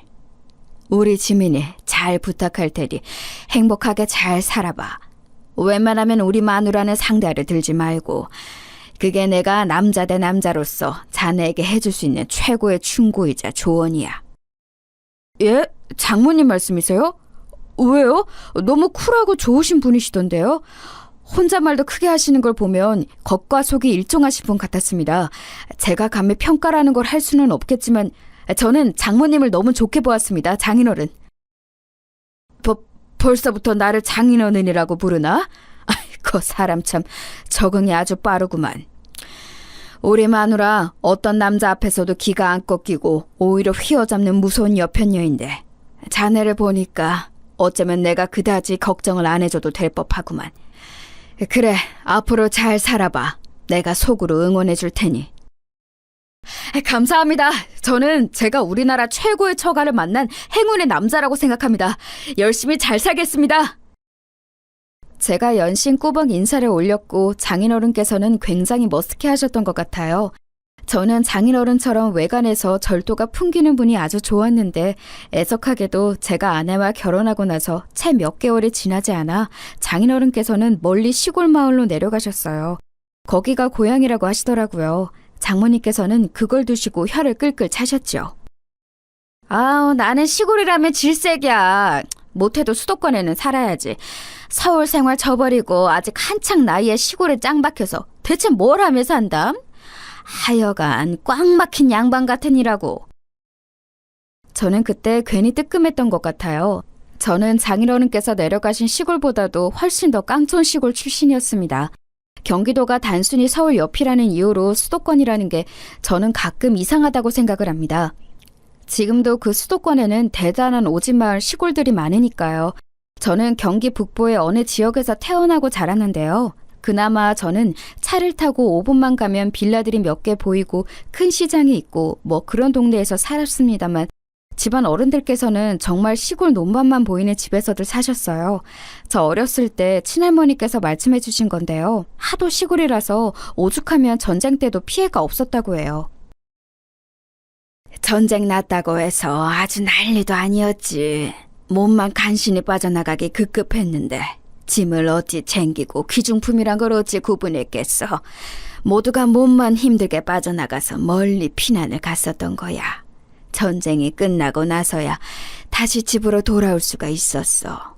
우리 지민이 잘 부탁할 테니 행복하게 잘 살아봐. 웬만하면 우리 마누라는 상대를 들지 말고 그게 내가 남자 대 남자로서 자네에게 해줄 수 있는 최고의 충고이자 조언이야. 예? 장모님 말씀이세요? 왜요? 너무 쿨하고 좋으신 분이시던데요? 혼잣말도 크게 하시는 걸 보면 겉과 속이 일정하신 분 같았습니다. 제가 감히 평가라는 걸 할 수는 없겠지만 저는 장모님을 너무 좋게 보았습니다. 장인어른. 벌써부터 나를 장인어른이라고 부르나? 아이고, 사람 참 적응이 아주 빠르구만. 우리 마누라 어떤 남자 앞에서도 기가 안 꺾이고 오히려 휘어잡는 무서운 여편녀인데 자네를 보니까 어쩌면 내가 그다지 걱정을 안 해줘도 될 법하구만. 그래, 앞으로 잘 살아봐. 내가 속으로 응원해 줄 테니. 감사합니다. 저는 제가 우리나라 최고의 처가를 만난 행운의 남자라고 생각합니다. 열심히 잘 살겠습니다. 제가 연신 꾸벅 인사를 올렸고 장인어른께서는 굉장히 머쓱해 하셨던 것 같아요. 저는 장인어른처럼 외관에서 절도가 풍기는 분이 아주 좋았는데 애석하게도 제가 아내와 결혼하고 나서 채 몇 개월이 지나지 않아 장인어른께서는 멀리 시골 마을로 내려가셨어요. 거기가 고향이라고 하시더라고요. 장모님께서는 그걸 두시고 혀를 끌끌 차셨죠. 나는 시골이라면 질색이야. 못해도 수도권에는 살아야지. 서울 생활 저버리고 아직 한창 나이에 시골에 짱 박혀서 대체 뭘 하며 산담? 하여간 꽉 막힌 양반 같으니라고. 저는 그때 괜히 뜨끔했던 것 같아요. 저는 장인어른께서 내려가신 시골보다도 훨씬 더 깡촌 시골 출신이었습니다. 경기도가 단순히 서울 옆이라는 이유로 수도권이라는 게 저는 가끔 이상하다고 생각을 합니다. 지금도 그 수도권에는 대단한 오지마을 시골들이 많으니까요. 저는 경기 북부의 어느 지역에서 태어나고 자랐는데요. 그나마 저는 차를 타고 5분만 가면 빌라들이 몇 개 보이고 큰 시장이 있고 뭐 그런 동네에서 살았습니다만 집안 어른들께서는 정말 시골 논밭만 보이는 집에서들 사셨어요. 저 어렸을 때 친할머니께서 말씀해 주신 건데요. 하도 시골이라서 오죽하면 전쟁 때도 피해가 없었다고 해요. 전쟁 났다고 해서 아주 난리도 아니었지. 몸만 간신히 빠져나가기 급급했는데 짐을 어찌 챙기고 귀중품이란 걸 어찌 구분했겠어. 모두가 몸만 힘들게 빠져나가서 멀리 피난을 갔었던 거야. 전쟁이 끝나고 나서야 다시 집으로 돌아올 수가 있었어.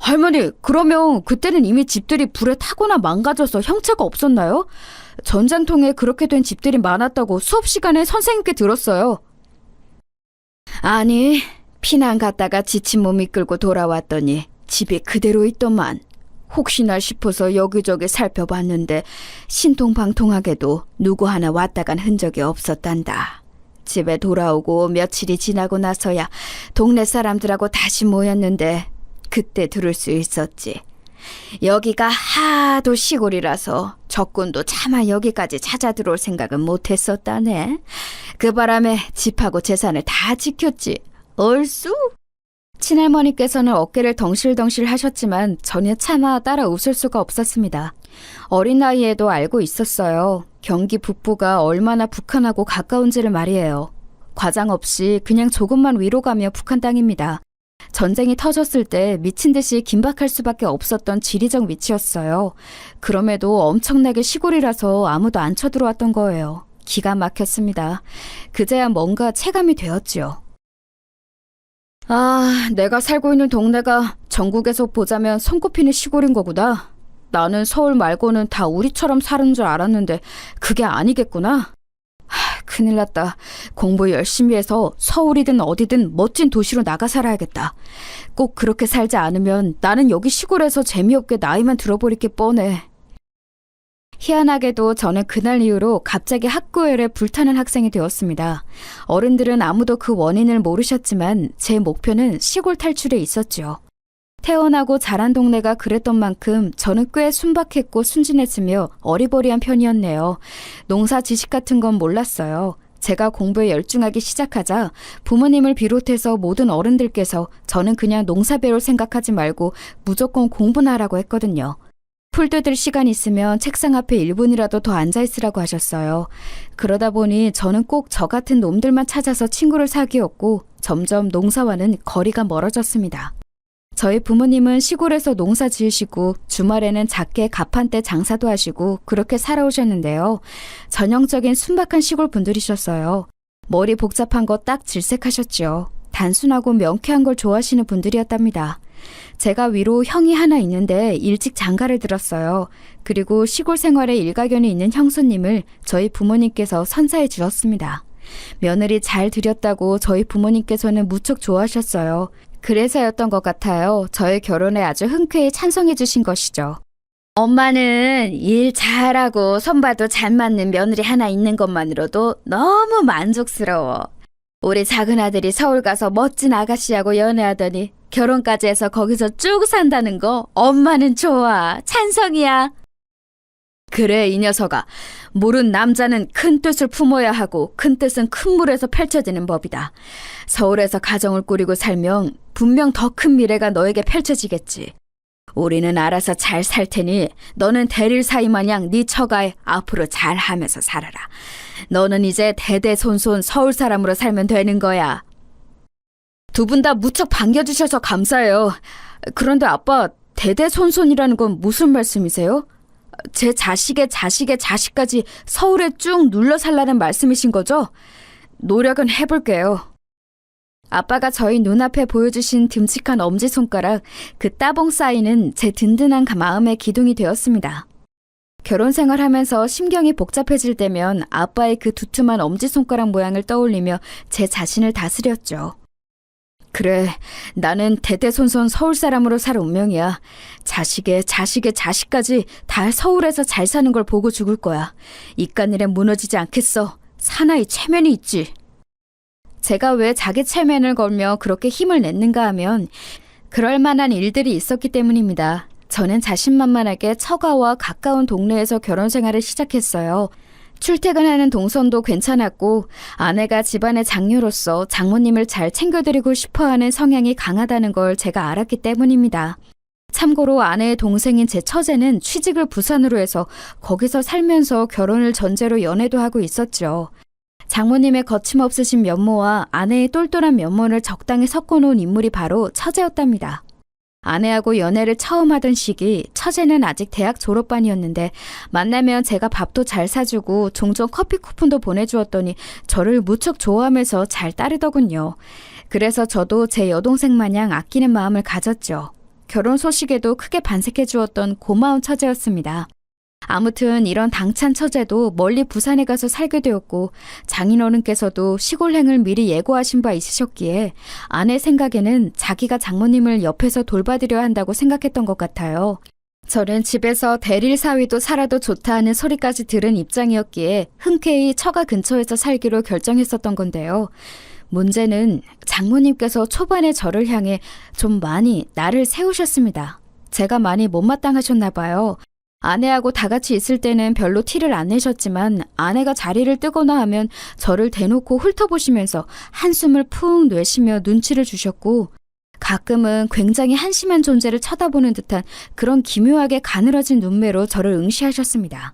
할머니, 그러면 그때는 이미 집들이 불에 타거나 망가져서 형체가 없었나요? 전쟁통에 그렇게 된 집들이 많았다고 수업 시간에 선생님께 들었어요. 아니, 피난 갔다가 지친 몸 이끌고 돌아왔더니 집이 그대로 있더만. 혹시나 싶어서 여기저기 살펴봤는데 신통방통하게도 누구 하나 왔다 간 흔적이 없었단다. 집에 돌아오고 며칠이 지나고 나서야 동네 사람들하고 다시 모였는데 그때 들을 수 있었지. 여기가 하도 시골이라서 적군도 차마 여기까지 찾아 들어올 생각은 못했었다네. 그 바람에 집하고 재산을 다 지켰지. 얼쑤? 친할머니께서는 어깨를 덩실덩실 하셨지만 저는 차마 따라 웃을 수가 없었습니다. 어린 나이에도 알고 있었어요. 경기 북부가 얼마나 북한하고 가까운지를 말이에요. 과장 없이 그냥 조금만 위로 가며 북한 땅입니다. 전쟁이 터졌을 때 미친 듯이 긴박할 수밖에 없었던 지리적 위치였어요. 그럼에도 엄청나게 시골이라서 아무도 안 쳐들어왔던 거예요. 기가 막혔습니다. 그제야 뭔가 체감이 되었지요. 아, 내가 살고 있는 동네가 전국에서 보자면 손꼽히는 시골인 거구나. 나는 서울 말고는 다 우리처럼 사는 줄 알았는데 그게 아니겠구나. 큰일 났다. 공부 열심히 해서 서울이든 어디든 멋진 도시로 나가 살아야겠다. 꼭 그렇게 살지 않으면 나는 여기 시골에서 재미없게 나이만 들어버릴 게 뻔해. 희한하게도 저는 그날 이후로 갑자기 학교열에 불타는 학생이 되었습니다. 어른들은 아무도 그 원인을 모르셨지만 제 목표는 시골 탈출에 있었죠. 태어나고 자란 동네가 그랬던 만큼 저는 꽤 순박했고 순진했으며 어리버리한 편이었네요. 농사 지식 같은 건 몰랐어요. 제가 공부에 열중하기 시작하자 부모님을 비롯해서 모든 어른들께서 저는 그냥 농사 배울 생각하지 말고 무조건 공부나 하라고 했거든요. 풀 뜯을 시간 있으면 책상 앞에 1분이라도 더 앉아있으라고 하셨어요. 그러다 보니 저는 꼭 저 같은 놈들만 찾아서 친구를 사귀었고 점점 농사와는 거리가 멀어졌습니다. 저희 부모님은 시골에서 농사 지으시고 주말에는 작게 가판대 장사도 하시고 그렇게 살아오셨는데요. 전형적인 순박한 시골 분들이셨어요. 머리 복잡한 거 딱 질색하셨죠. 단순하고 명쾌한 걸 좋아하시는 분들이었답니다. 제가 위로 형이 하나 있는데 일찍 장가를 들었어요. 그리고 시골 생활에 일가견이 있는 형수님을 저희 부모님께서 선사해 주셨습니다. 며느리 잘 들였다고 저희 부모님께서는 무척 좋아하셨어요. 그래서였던 것 같아요. 저의 결혼에 아주 흔쾌히 찬성해 주신 것이죠. 엄마는 일 잘하고 손봐도 잘 맞는 며느리 하나 있는 것만으로도 너무 만족스러워. 우리 작은 아들이 서울 가서 멋진 아가씨하고 연애하더니 결혼까지 해서 거기서 쭉 산다는 거 엄마는 좋아. 찬성이야. 그래, 이 녀석아. 모른 남자는 큰 뜻을 품어야 하고 큰 뜻은 큰 물에서 펼쳐지는 법이다. 서울에서 가정을 꾸리고 살면 분명 더 큰 미래가 너에게 펼쳐지겠지. 우리는 알아서 잘 살 테니 너는 대릴 사이 마냥 네 처가에 앞으로 잘하면서 살아라. 너는 이제 대대손손 서울 사람으로 살면 되는 거야. 두 분 다 무척 반겨주셔서 감사해요. 그런데 아빠, 대대손손이라는 건 무슨 말씀이세요? 제 자식의 자식의 자식까지 서울에 쭉 눌러 살라는 말씀이신 거죠? 노력은 해볼게요. 아빠가 저희 눈앞에 보여주신 듬직한 엄지손가락, 그 따봉 사인은 제 든든한 마음의 기둥이 되었습니다. 결혼 생활하면서 심경이 복잡해질 때면 아빠의 그 두툼한 엄지손가락 모양을 떠올리며 제 자신을 다스렸죠. 그래, 나는 대대손손 서울 사람으로 살 운명이야. 자식의 자식의 자식까지 다 서울에서 잘 사는 걸 보고 죽을 거야. 이깟일에 무너지지 않겠어. 사나이 체면이 있지. 제가 왜 자기 체면을 걸며 그렇게 힘을 냈는가 하면 그럴 만한 일들이 있었기 때문입니다. 저는 자신만만하게 처가와 가까운 동네에서 결혼 생활을 시작했어요. 출퇴근하는 동선도 괜찮았고 아내가 집안의 장녀로서 장모님을 잘 챙겨드리고 싶어하는 성향이 강하다는 걸 제가 알았기 때문입니다. 참고로 아내의 동생인 제 처제는 취직을 부산으로 해서 거기서 살면서 결혼을 전제로 연애도 하고 있었죠. 장모님의 거침없으신 면모와 아내의 똘똘한 면모를 적당히 섞어놓은 인물이 바로 처제였답니다. 아내하고 연애를 처음 하던 시기, 처제는 아직 대학 졸업반이었는데 만나면 제가 밥도 잘 사주고 종종 커피 쿠폰도 보내주었더니 저를 무척 좋아하면서 잘 따르더군요. 그래서 저도 제 여동생 마냥 아끼는 마음을 가졌죠. 결혼 소식에도 크게 반색해 주었던 고마운 처제였습니다. 아무튼 이런 당찬 처제도 멀리 부산에 가서 살게 되었고 장인어른께서도 시골행을 미리 예고하신 바 있으셨기에 아내 생각에는 자기가 장모님을 옆에서 돌봐드려야 한다고 생각했던 것 같아요. 저는 집에서 대릴 사위도 살아도 좋다 하는 소리까지 들은 입장이었기에 흔쾌히 처가 근처에서 살기로 결정했었던 건데요. 문제는 장모님께서 초반에 저를 향해 좀 많이 날을 세우셨습니다. 제가 많이 못마땅하셨나 봐요. 아내하고 다 같이 있을 때는 별로 티를 안 내셨지만 아내가 자리를 뜨거나 하면 저를 대놓고 훑어보시면서 한숨을 푹 내쉬며 눈치를 주셨고 가끔은 굉장히 한심한 존재를 쳐다보는 듯한 그런 기묘하게 가늘어진 눈매로 저를 응시하셨습니다.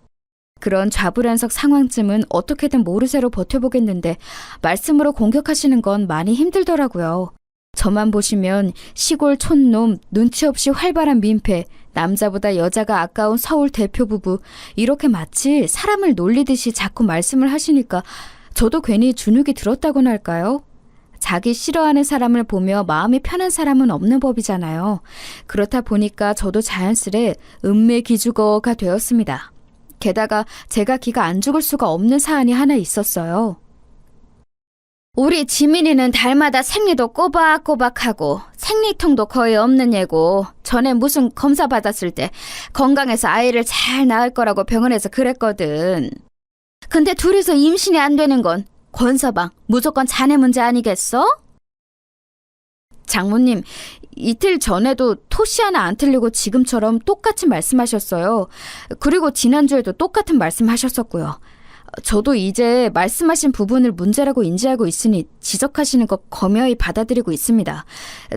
그런 좌불안석 상황쯤은 어떻게든 모르쇠로 버텨보겠는데 말씀으로 공격하시는 건 많이 힘들더라고요. 저만 보시면 시골 촌놈, 눈치 없이 활발한 민폐, 남자보다 여자가 아까운 서울 대표 부부, 이렇게 마치 사람을 놀리듯이 자꾸 말씀을 하시니까 저도 괜히 주눅이 들었다고나 할까요? 자기 싫어하는 사람을 보며 마음이 편한 사람은 없는 법이잖아요. 그렇다 보니까 저도 자연스레 은매기주거가 되었습니다. 게다가 제가 기가 안 죽을 수가 없는 사안이 하나 있었어요. 우리 지민이는 달마다 생리도 꼬박꼬박하고 생리통도 거의 없는 애고 전에 무슨 검사 받았을 때 건강해서 아이를 잘 낳을 거라고 병원에서 그랬거든. 근데 둘이서 임신이 안 되는 건 권서방 무조건 자네 문제 아니겠어? 장모님, 이틀 전에도 토시 하나 안 틀리고 지금처럼 똑같이 말씀하셨어요. 그리고 지난주에도 똑같은 말씀하셨었고요. 저도 이제 말씀하신 부분을 문제라고 인지하고 있으니 지적하시는 거 겸허히 받아들이고 있습니다.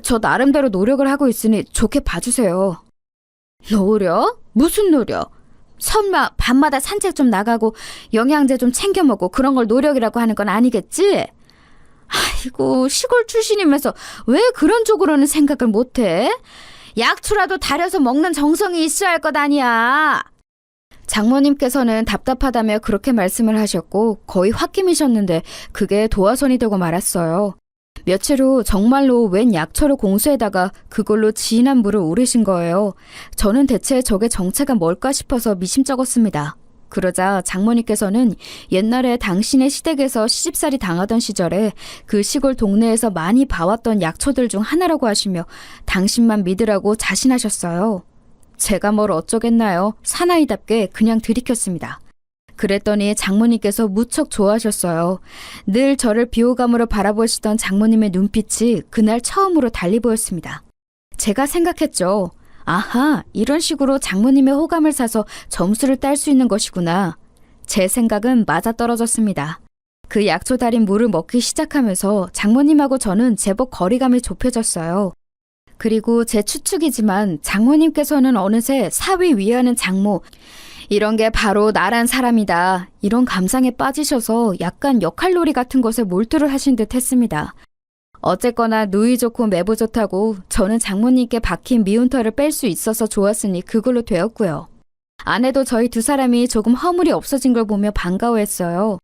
저 나름대로 노력을 하고 있으니 좋게 봐주세요. 노력? 무슨 노력? 설마 밤마다 산책 좀 나가고 영양제 좀 챙겨 먹고 그런 걸 노력이라고 하는 건 아니겠지? 아이고, 시골 출신이면서 왜 그런 쪽으로는 생각을 못해? 약초라도 다려서 먹는 정성이 있어야 할 것 아니야. 장모님께서는 답답하다며 그렇게 말씀을 하셨고 거의 홧김이셨는데 그게 도화선이 되고 말았어요. 며칠 후 정말로 웬 약초를 공수에다가 그걸로 진한 물을 우리신 거예요. 저는 대체 저게 정체가 뭘까 싶어서 미심쩍었습니다. 그러자 장모님께서는 옛날에 당신의 시댁에서 시집살이 당하던 시절에 그 시골 동네에서 많이 봐왔던 약초들 중 하나라고 하시며 당신만 믿으라고 자신하셨어요. 제가 뭘 어쩌겠나요? 사나이답게 그냥 들이켰습니다. 그랬더니 장모님께서 무척 좋아하셨어요. 늘 저를 비호감으로 바라보시던 장모님의 눈빛이 그날 처음으로 달리 보였습니다. 제가 생각했죠. 아하, 이런 식으로 장모님의 호감을 사서 점수를 딸 수 있는 것이구나. 제 생각은 맞아떨어졌습니다. 그 약초 달인 물을 먹기 시작하면서 장모님하고 저는 제법 거리감이 좁혀졌어요. 그리고 제 추측이지만 장모님께서는 어느새 사위 위하는 장모, 이런 게 바로 나란 사람이다. 이런 감상에 빠지셔서 약간 역할놀이 같은 것에 몰두를 하신 듯 했습니다. 어쨌거나 누이 좋고 매부 좋다고 저는 장모님께 박힌 미운 털을 뺄 수 있어서 좋았으니 그걸로 되었고요. 아내도 저희 두 사람이 조금 허물이 없어진 걸 보며 반가워했어요.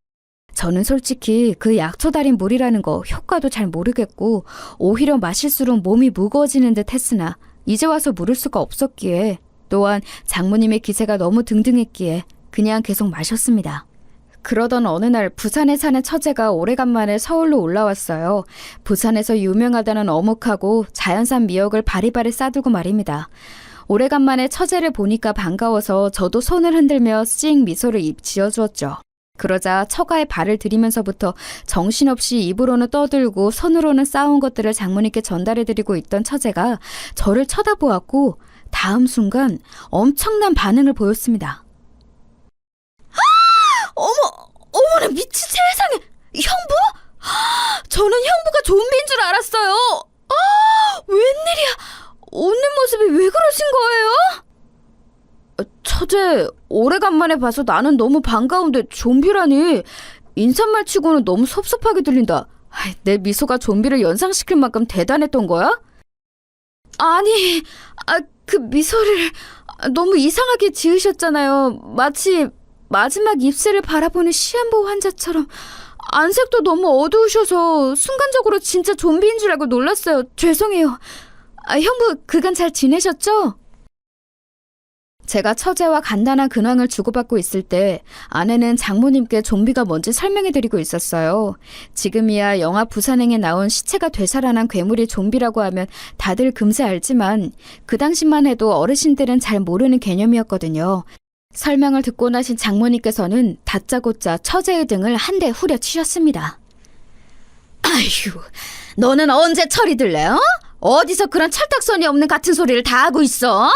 저는 솔직히 그 약초 달인 물이라는 거 효과도 잘 모르겠고 오히려 마실수록 몸이 무거워지는 듯 했으나 이제 와서 물을 수가 없었기에 또한 장모님의 기세가 너무 등등했기에 그냥 계속 마셨습니다. 그러던 어느 날 부산에 사는 처제가 오래간만에 서울로 올라왔어요. 부산에서 유명하다는 어묵하고 자연산 미역을 바리바리 싸들고 말입니다. 오래간만에 처제를 보니까 반가워서 저도 손을 흔들며 씩 미소를 지어주었죠. 그러자 처가에 발을 들이면서부터 정신없이 입으로는 떠들고 손으로는 싸운 것들을 장모님께 전달해드리고 있던 처제가 저를 쳐다보았고 다음 순간 엄청난 반응을 보였습니다. 어머나 미친 세상에! 형부? 저는 형부가 좀비인 줄 알았어요. 웬일이야? 웃는 모습이 왜 그러신 거예요? 처제, 오래간만에 봐서 나는 너무 반가운데 좀비라니. 인사말 치고는 너무 섭섭하게 들린다. 내 미소가 좀비를 연상시킬 만큼 대단했던 거야? 아니, 그 미소를 너무 이상하게 지으셨잖아요. 마치 마지막 입술을 바라보는 시한부 환자처럼. 안색도 너무 어두우셔서 순간적으로 진짜 좀비인 줄 알고 놀랐어요. 죄송해요. 형부, 그간 잘 지내셨죠? 제가 처제와 간단한 근황을 주고받고 있을 때 아내는 장모님께 좀비가 뭔지 설명해드리고 있었어요. 지금이야 영화 부산행에 나온 시체가 되살아난 괴물이 좀비라고 하면 다들 금세 알지만 그 당시만 해도 어르신들은 잘 모르는 개념이었거든요. 설명을 듣고 나신 장모님께서는 다짜고짜 처제의 등을 한 대 후려치셨습니다. 아휴, 너는 언제 철이 들래? 어디서 그런 철딱선이 없는 같은 소리를 다 하고 있어?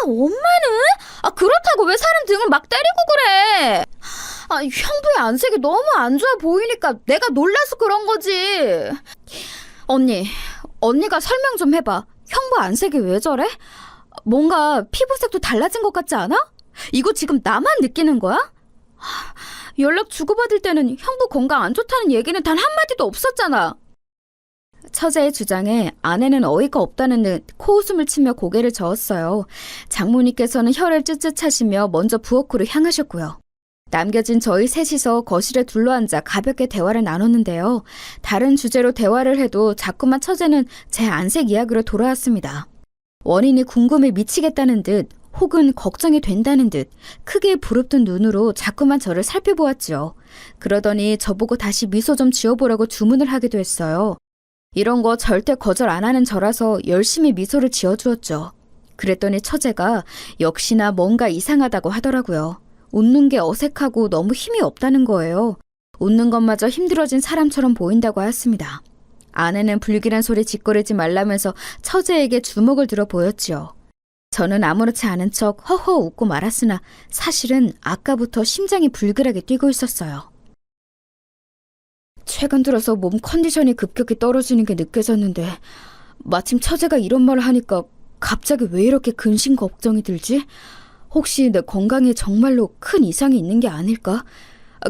엄마는? 그렇다고 왜 사람 등을 막 때리고 그래? 형부의 안색이 너무 안 좋아 보이니까 내가 놀라서 그런 거지. 언니가 설명 좀 해봐. 형부 안색이 왜 저래? 뭔가 피부색도 달라진 것 같지 않아? 이거 지금 나만 느끼는 거야? 연락 주고받을 때는 형부 건강 안 좋다는 얘기는 단 한마디도 없었잖아. 처제의 주장에 아내는 어이가 없다는 듯 코웃음을 치며 고개를 저었어요. 장모님께서는 혀를 쯧쯧 차시며 먼저 부엌으로 향하셨고요. 남겨진 저희 셋이서 거실에 둘러앉아 가볍게 대화를 나눴는데요. 다른 주제로 대화를 해도 자꾸만 처제는 제 안색 이야기로 돌아왔습니다. 원인이 궁금해 미치겠다는 듯 혹은 걱정이 된다는 듯 크게 부릅뜬 눈으로 자꾸만 저를 살펴보았죠. 그러더니 저보고 다시 미소 좀 지어보라고 주문을 하기도 했어요. 이런 거 절대 거절 안 하는 저라서 열심히 미소를 지어주었죠. 그랬더니 처제가 역시나 뭔가 이상하다고 하더라고요. 웃는 게 어색하고 너무 힘이 없다는 거예요. 웃는 것마저 힘들어진 사람처럼 보인다고 하였습니다. 아내는 불길한 소리 짓거리지 말라면서 처제에게 주먹을 들어 보였지요. 저는 아무렇지 않은 척 허허 웃고 말았으나 사실은 아까부터 심장이 불길하게 뛰고 있었어요. 최근 들어서 몸 컨디션이 급격히 떨어지는 게 느껴졌는데 마침 처제가 이런 말을 하니까 갑자기 왜 이렇게 근심 걱정이 들지? 혹시 내 건강에 정말로 큰 이상이 있는 게 아닐까?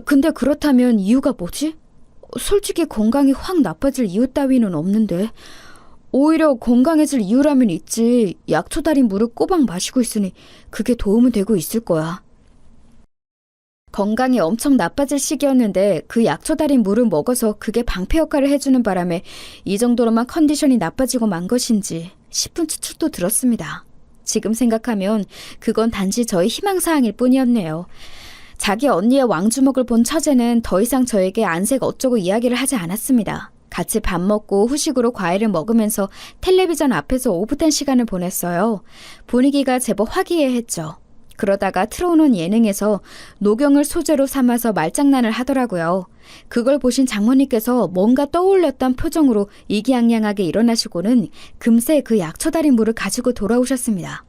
근데 그렇다면 이유가 뭐지? 솔직히 건강이 확 나빠질 이유 따위는 없는데 오히려 건강해질 이유라면 있지. 약초 달인 물을 꼬박 마시고 있으니 그게 도움은 되고 있을 거야. 건강이 엄청 나빠질 시기였는데 그 약초 달인 물을 먹어서 그게 방패 역할을 해주는 바람에 이 정도로만 컨디션이 나빠지고 만 것인지 싶은 추측도 들었습니다. 지금 생각하면 그건 단지 저의 희망사항일 뿐이었네요. 자기 언니의 왕주먹을 본 처제는 더 이상 저에게 안색 어쩌고 이야기를 하지 않았습니다. 같이 밥 먹고 후식으로 과일을 먹으면서 텔레비전 앞에서 오붓한 시간을 보냈어요. 분위기가 제법 화기애애했죠. 그러다가 틀어오는 예능에서 노경을 소재로 삼아서 말장난을 하더라고요. 그걸 보신 장모님께서 뭔가 떠올렸던 표정으로 이기양양하게 일어나시고는 금세 그 약초 달인 물을 가지고 돌아오셨습니다.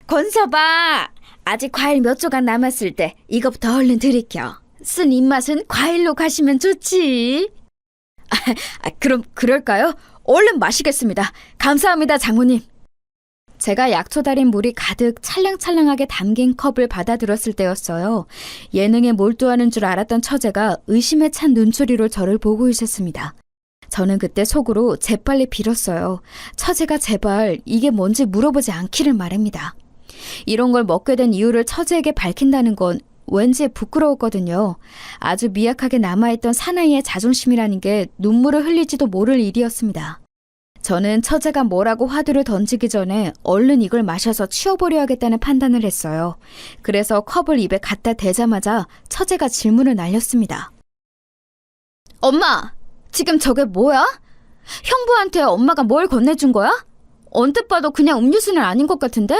권서봐! 아직 과일 몇 조각 남았을 때 이것부터 얼른 들이켜. 쓴 입맛은 과일로 가시면 좋지. 그럼 그럴까요? 얼른 마시겠습니다. 감사합니다, 장모님. 제가 약초 달인 물이 가득 찰랑찰랑하게 담긴 컵을 받아들었을 때였어요. 예능에 몰두하는 줄 알았던 처제가 의심에 찬 눈초리로 저를 보고 있었습니다. 저는 그때 속으로 재빨리 빌었어요. 처제가 제발 이게 뭔지 물어보지 않기를 말입니다. 이런 걸 먹게 된 이유를 처제에게 밝힌다는 건 왠지 부끄러웠거든요. 아주 미약하게 남아있던 사나이의 자존심이라는 게 눈물을 흘리지도 모를 일이었습니다. 저는 처제가 뭐라고 화두를 던지기 전에 얼른 이걸 마셔서 치워버려야겠다는 판단을 했어요. 그래서 컵을 입에 갖다 대자마자 처제가 질문을 날렸습니다. 엄마, 지금 저게 뭐야? 형부한테 엄마가 뭘 건네준 거야? 언뜻 봐도 그냥 음료수는 아닌 것 같은데?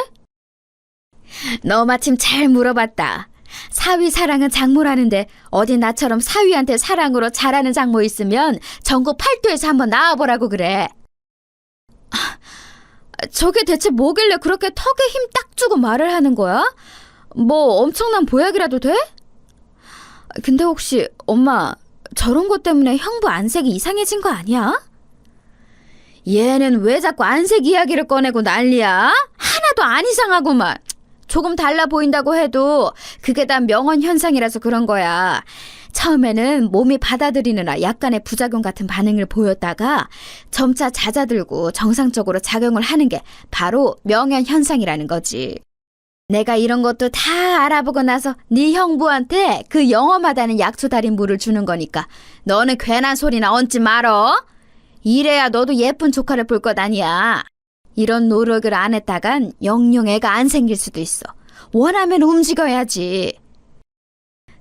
너 마침 잘 물어봤다. 사위 사랑은 장모라는데 어디 나처럼 사위한테 사랑으로 잘하는 장모 있으면 전국 팔도에서 한번 나와보라고 그래. 저게 대체 뭐길래 그렇게 턱에 힘 딱 주고 말을 하는 거야? 뭐 엄청난 보약이라도 돼? 근데 혹시 엄마 저런 것 때문에 형부 안색이 이상해진 거 아니야? 얘는 왜 자꾸 안색 이야기를 꺼내고 난리야? 하나도 안 이상하구만. 조금 달라 보인다고 해도 그게 다 명언 현상이라서 그런 거야. 처음에는 몸이 받아들이느라 약간의 부작용 같은 반응을 보였다가 점차 잦아들고 정상적으로 작용을 하는 게 바로 명현 현상이라는 거지. 내가 이런 것도 다 알아보고 나서 네 형부한테 그 영험하다는 약초 달인 물을 주는 거니까 너는 괜한 소리나 얹지 말어. 이래야 너도 예쁜 조카를 볼 것 아니야. 이런 노력을 안 했다간 영영 애가 안 생길 수도 있어. 원하면 움직여야지.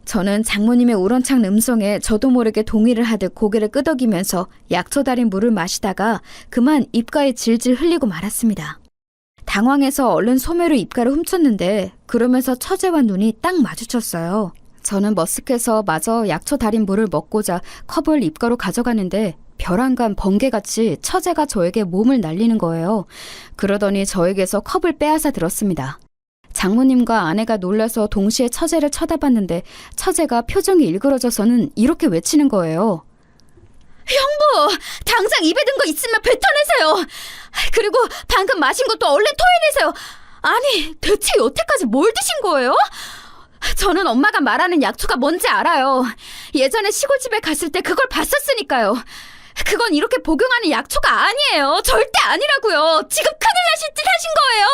저는 장모님의 우렁찬 음성에 저도 모르게 동의를 하듯 고개를 끄덕이면서 약초 달인 물을 마시다가 그만 입가에 질질 흘리고 말았습니다. 당황해서 얼른 소매로 입가를 훔쳤는데 그러면서 처제와 눈이 딱 마주쳤어요. 저는 머쓱해서 마저 약초 달인 물을 먹고자 컵을 입가로 가져가는데 벼랑간 번개같이 처제가 저에게 몸을 날리는 거예요. 그러더니 저에게서 컵을 빼앗아 들었습니다. 장모님과 아내가 놀라서 동시에 처제를 쳐다봤는데 처제가 표정이 일그러져서는 이렇게 외치는 거예요. 형부! 당장 입에 든 거 있으면 뱉어내세요! 그리고 방금 마신 것도 얼른 토해내세요! 아니, 대체 여태까지 뭘 드신 거예요? 저는 엄마가 말하는 약초가 뭔지 알아요. 예전에 시골집에 갔을 때 그걸 봤었으니까요. 그건 이렇게 복용하는 약초가 아니에요. 절대 아니라고요. 지금 큰일 나실 듯 하신 거예요.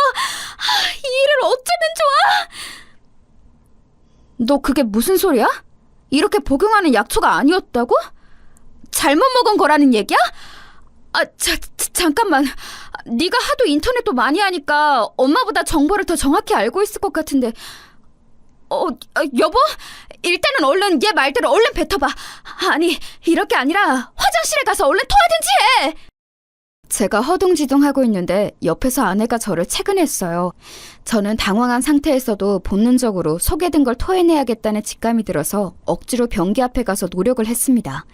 이 일을 어쩌면 좋아? 너 그게 무슨 소리야? 이렇게 복용하는 약초가 아니었다고? 잘못 먹은 거라는 얘기야? 잠깐만. 네가 하도 인터넷도 많이 하니까 엄마보다 정보를 더 정확히 알고 있을 것 같은데. 여보? 일단은 얼른 얘 말대로 얼른 뱉어봐. 아니, 이렇게 아니라 화장실에 가서 얼른 토하든지 해! 제가 허둥지둥하고 있는데 옆에서 아내가 저를 채근했어요. 저는 당황한 상태에서도 본능적으로 속에 든 걸 토해내야겠다는 직감이 들어서 억지로 변기 앞에 가서 노력을 했습니다.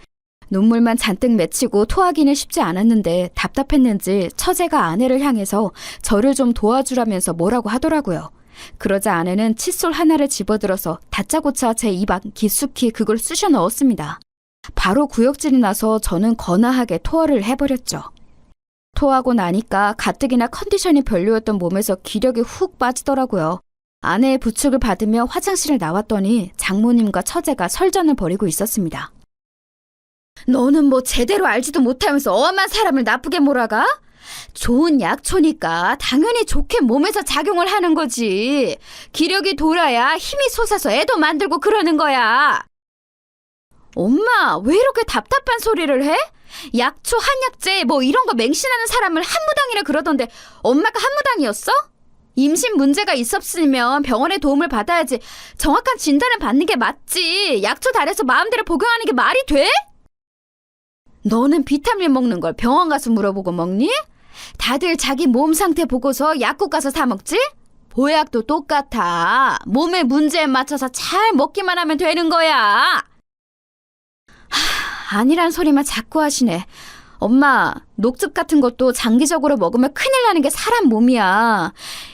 눈물만 잔뜩 맺히고 토하기는 쉽지 않았는데 답답했는지 처제가 아내를 향해서 저를 좀 도와주라면서 뭐라고 하더라고요. 그러자 아내는 칫솔 하나를 집어들어서 다짜고짜 제 입 안 깊숙이 그걸 쑤셔 넣었습니다. 바로 구역질이 나서 저는 거나하게 토하를 해버렸죠. 토하고 나니까 가뜩이나 컨디션이 별로였던 몸에서 기력이 훅 빠지더라고요. 아내의 부축을 받으며 화장실을 나왔더니 장모님과 처제가 설전을 벌이고 있었습니다. 너는 뭐 제대로 알지도 못하면서 엄한 사람을 나쁘게 몰아가? 좋은 약초니까 당연히 좋게 몸에서 작용을 하는 거지. 기력이 돌아야 힘이 솟아서 애도 만들고 그러는 거야. 엄마, 왜 이렇게 답답한 소리를 해? 약초, 한약재 뭐 이런 거 맹신하는 사람을 한무당이라 그러던데 엄마가 한무당이었어? 임신 문제가 있었으면 병원의 도움을 받아야지. 정확한 진단을 받는 게 맞지. 약초 달여서 마음대로 복용하는 게 말이 돼? 너는 비타민 먹는 걸 병원 가서 물어보고 먹니? 다들 자기 몸 상태 보고서 약국 가서 사 먹지? 보약도 똑같아. 몸의 문제에 맞춰서 잘 먹기만 하면 되는 거야. 아니란 소리만 자꾸 하시네. 엄마, 녹즙 같은 것도 장기적으로 먹으면 큰일 나는 게 사람 몸이야.